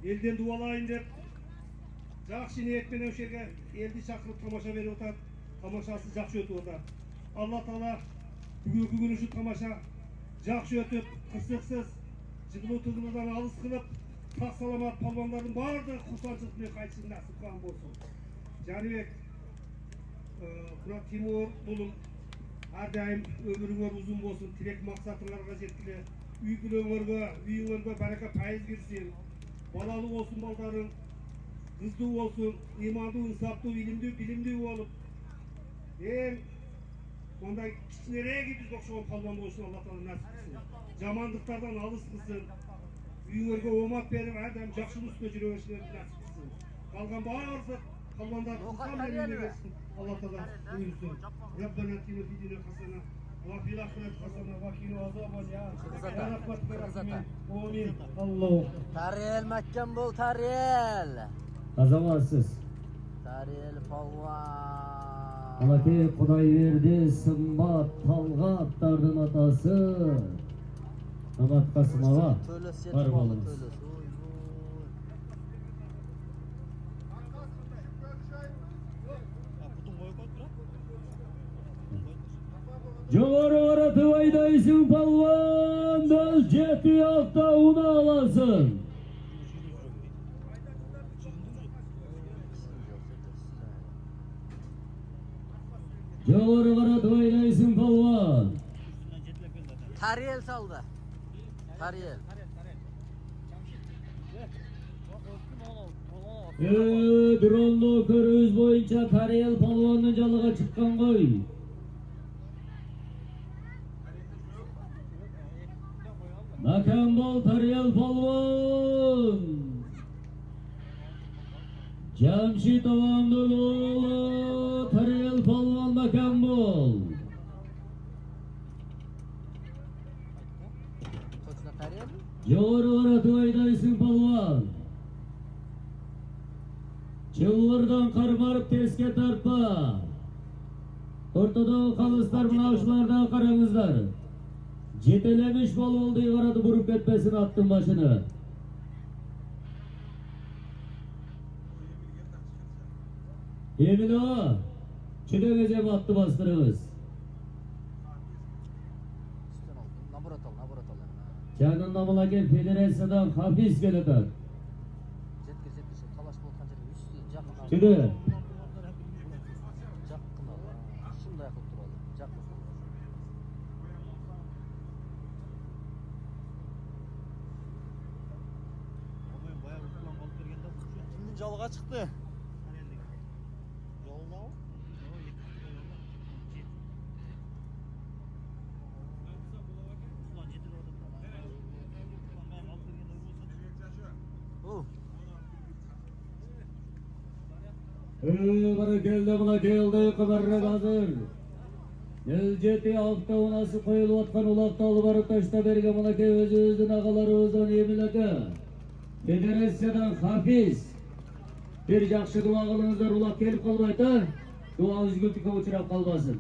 elden dualayın dep жақсы ниетпен o'sha yerga elni chaqirib tomosha berib o'tadi. Tomoshasi yaxshi o'tib o'tadi. Alloh taolo bugungi kuni shu tomosha yaxshi o'tib, qirsiqsiz, jiqilib-tug'ildan olis qilib, sog' salomat polvonlarning barida xursandchilik bilan qaytishini nasib qilgan bo'lsin. Janibek, Murat Timur bo'lib har doim ömrüңөр uzun bo'lsin, tilak maqsadlarga yetkile, uyinglarga baraka fayz kirsin. Balalı olsun baldarың, kızdı olsun, imanlı, insaflı, bilimli olup, ondan kiçilere gidiyoruz okşaman palvan olsun, Allah Teala nasip kılsın. Jamanlıklardan alыс kılsın. Uyinglarga omat berip, her daim жақсылық üstüne жүрөшүңөргө nasip kılsın. Kalgan barsa palvanдар kılsam eline versin. Allah Teala buyursun. Rabbena atina fid dunya hasana ve fil ahireti hasana ve qina azaban ya. Amin. Allah. Tariyel Mekken bol Tariyel. Azamatsız. Tariyel Palvan. Alaki Kuday verdi Sımbat Talgatlardan atası. Amat Kasımava. Var bolunuz. Joğarı aratı vaydaysın palvan. Döl ceti hafta una alasın. Joğarı aratı vaydaysın palvan. Tariyel saldı. Tariyel. Dronlu körüz boyunca Tariyel palvanın calığa çıkkan koy. Makam bol Tariyel palvan. Cemşit Avandılıoğlu Tariyel palvan makam bol. Joğarı aratı aydaysın palvan. Çılvırdan karmarıp teske tartma. Ortada kalıslar mınavşılardan karamızlar. Jetelemiş bol oldu yıkaradı vurup ketmesin attın başını. Emin o. Çüdegece attı bastırımız. Canın namına gel federasyondan hafiz geledir. Çüde. Жалға çıktı. Yolda o? Bana geldi buna geldi kamerine hazır. Gelecekti hafta onası koyulup atkan ulakta alıbarı taşta berge buna ke özü ağalarımızdan yeminleke. Federasyadan hafiz. Bir жақсы dua kılınızlar ulak gelip kalmaydı. Dua üzgünlükle uçurap kalmasın.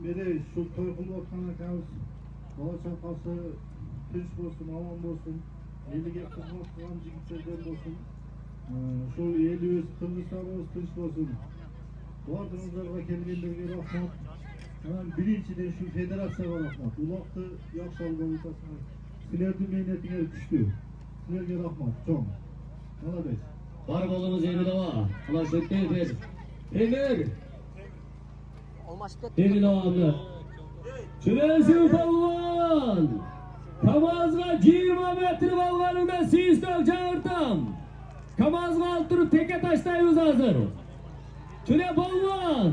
Mene şu toygun otkan akabız. Bala çapası tinç bolsun, aman bolsun. Eliге kızmat kılan jigitlerden bolsun. Şu elimiz, Kırgızstanımız tinç bolsun. Bardığınızlarga kelgenlerge rahmat. Birinciden şu federasyaya rahmat. Ulaktı yaxşı algan utasınız. Sizlerдің mehnetine күшті. Sizlerge rahmat, çoğun. Молодец. Var bolumuz Emin Ağa. Ulaş ötteyiz. Emir. Emin Ağa'mı. Çüresi palvan. Kamazga 20 metre balvanında sistok çağırtam. Kamazga altırıp teke taştayımız hazır. Çüre palvan.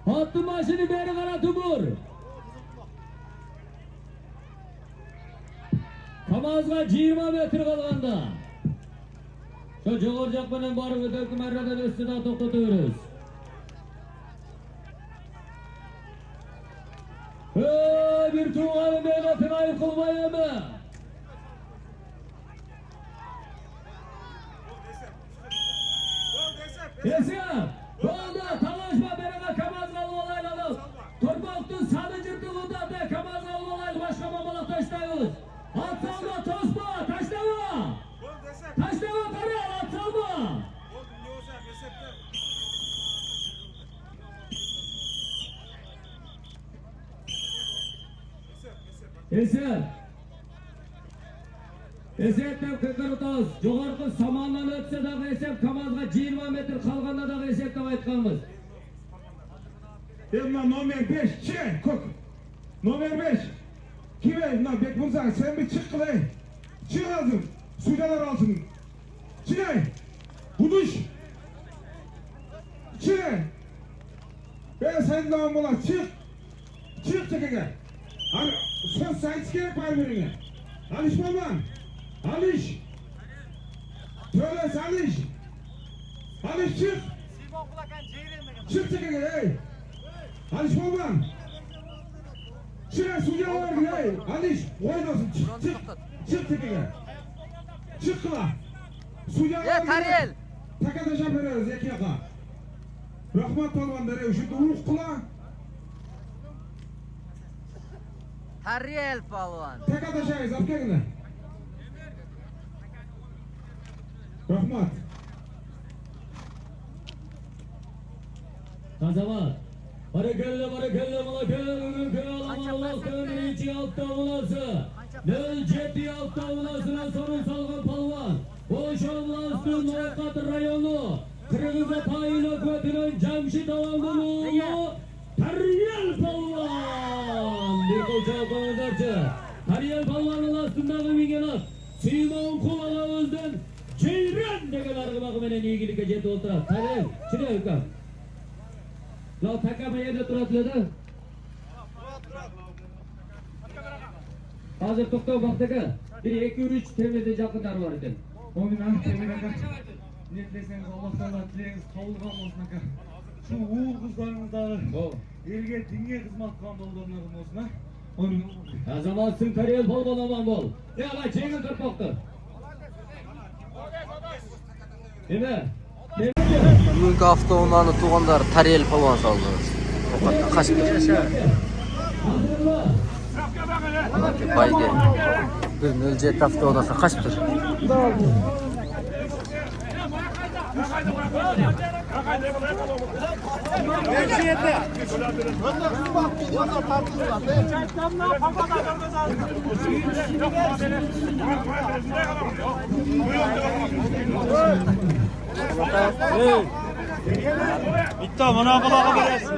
Hattın başını beri kara tumur. Kamazga 20 metre kalganda. Şu jogorjak bilen barıp öteki merradan üstüne to'xtatıyoruz. Bir tuğanı mehnetine yıkılmayayım. Esem, oldu, talaşma bereme Kamazgalı olayladı. Torbaktın salıcırtılığında da Kamazgalı olaylı başka mamalık taşlayız. At salma, tosma, taşlama. Taşlama karı, at salma. Esem. Esepten kıkırtız, joğarkı samandan ötse dağı esep Kamazga 20 metre kalganda dağı esep dağı aytkanımız. Emma nomer 5 çık kok. Nomer 5. Kime lan bek bulsan sen bir çık kılay. Çık lazım. Sudalar alsın. Çık. Buduş. Çık. Ben sen lan bola çık. Çık çekege. Hani söz sayısı gerek var birine. Aliş baban. Aliş. Söyle Aliş. Aliş çık. Çık çekege hey. Aliş baban. Çık suya var hey. Aliş oynasın çık çık. Çık çekege. Çık kıla. Suya var. Ya Tariyel. Takadaşa veriyoruz iki yaka. Rahmat palvanları şu doğru kıla. Tariyel palvan. Takadaşayız apkegine. Rahmat. Kazamat. Barakelle malakelle Allah'tan içi altta olası. Nöl cepti altta olasına sorun salgın palvan. Boş olmazdı Nokat rayonu. Kırgız'a payına götüren Cemşit Avam'ın oğlu. Tariyel palvan. Bir kolçağı koyarcı. Tariyel palvanın aslında kemigen at. Simon Kuvalavuz'dan Ceyran degen argı bakımenen iyigilikle jeti oturat. Tariyel, şuraya yukarı. La takama yerde turatıldı. Hazır to'xtov vaqtiga 1-2-3 temizlik yaqinlar bor ekan. Oynan Temir aka. Niyetlerseniz Allah taala tileğiniz kabul olsun aka. Şu uğur kızlarımızdağı elge dinge hizmet kılan bolganlarım olsun ha. Onun Azamatsın Tariyel polvon aman bol. Ya la çeyin kırpoktu. Deme. Bugungi hafta onlarni tug'anlari Tariyel polvon soldi. Ovqatdan qashib ketdi. Bayga 1-0 hafta onasi qashibdir. bitti mana kulağa verersin.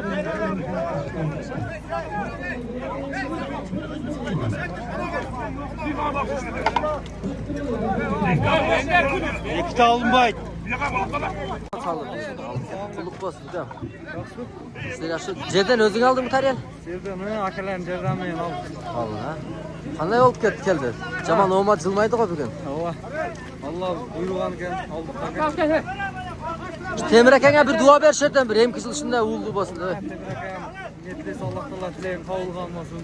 İki alın bayt. Qulluq bo'lsin uka. Siz yaxshi jerdan o'zing oldingmi Tariyel? Yerden akalarım jerdan men aldım. Olding ha. Qanday olib keldi? Jamon omad jilmaydi-ku bugun. Allah buyurgan ekan aldık. Temir akaga bir duo ber sherdan bir hem kızılışında uğurlu bo'lsin deb. Temir akam niyetles Allah taala tileğin kabul olmasın.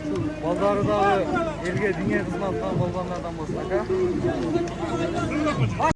Şu bazardağı elge dinge hizmet kılan bolganlardan bolsun aka.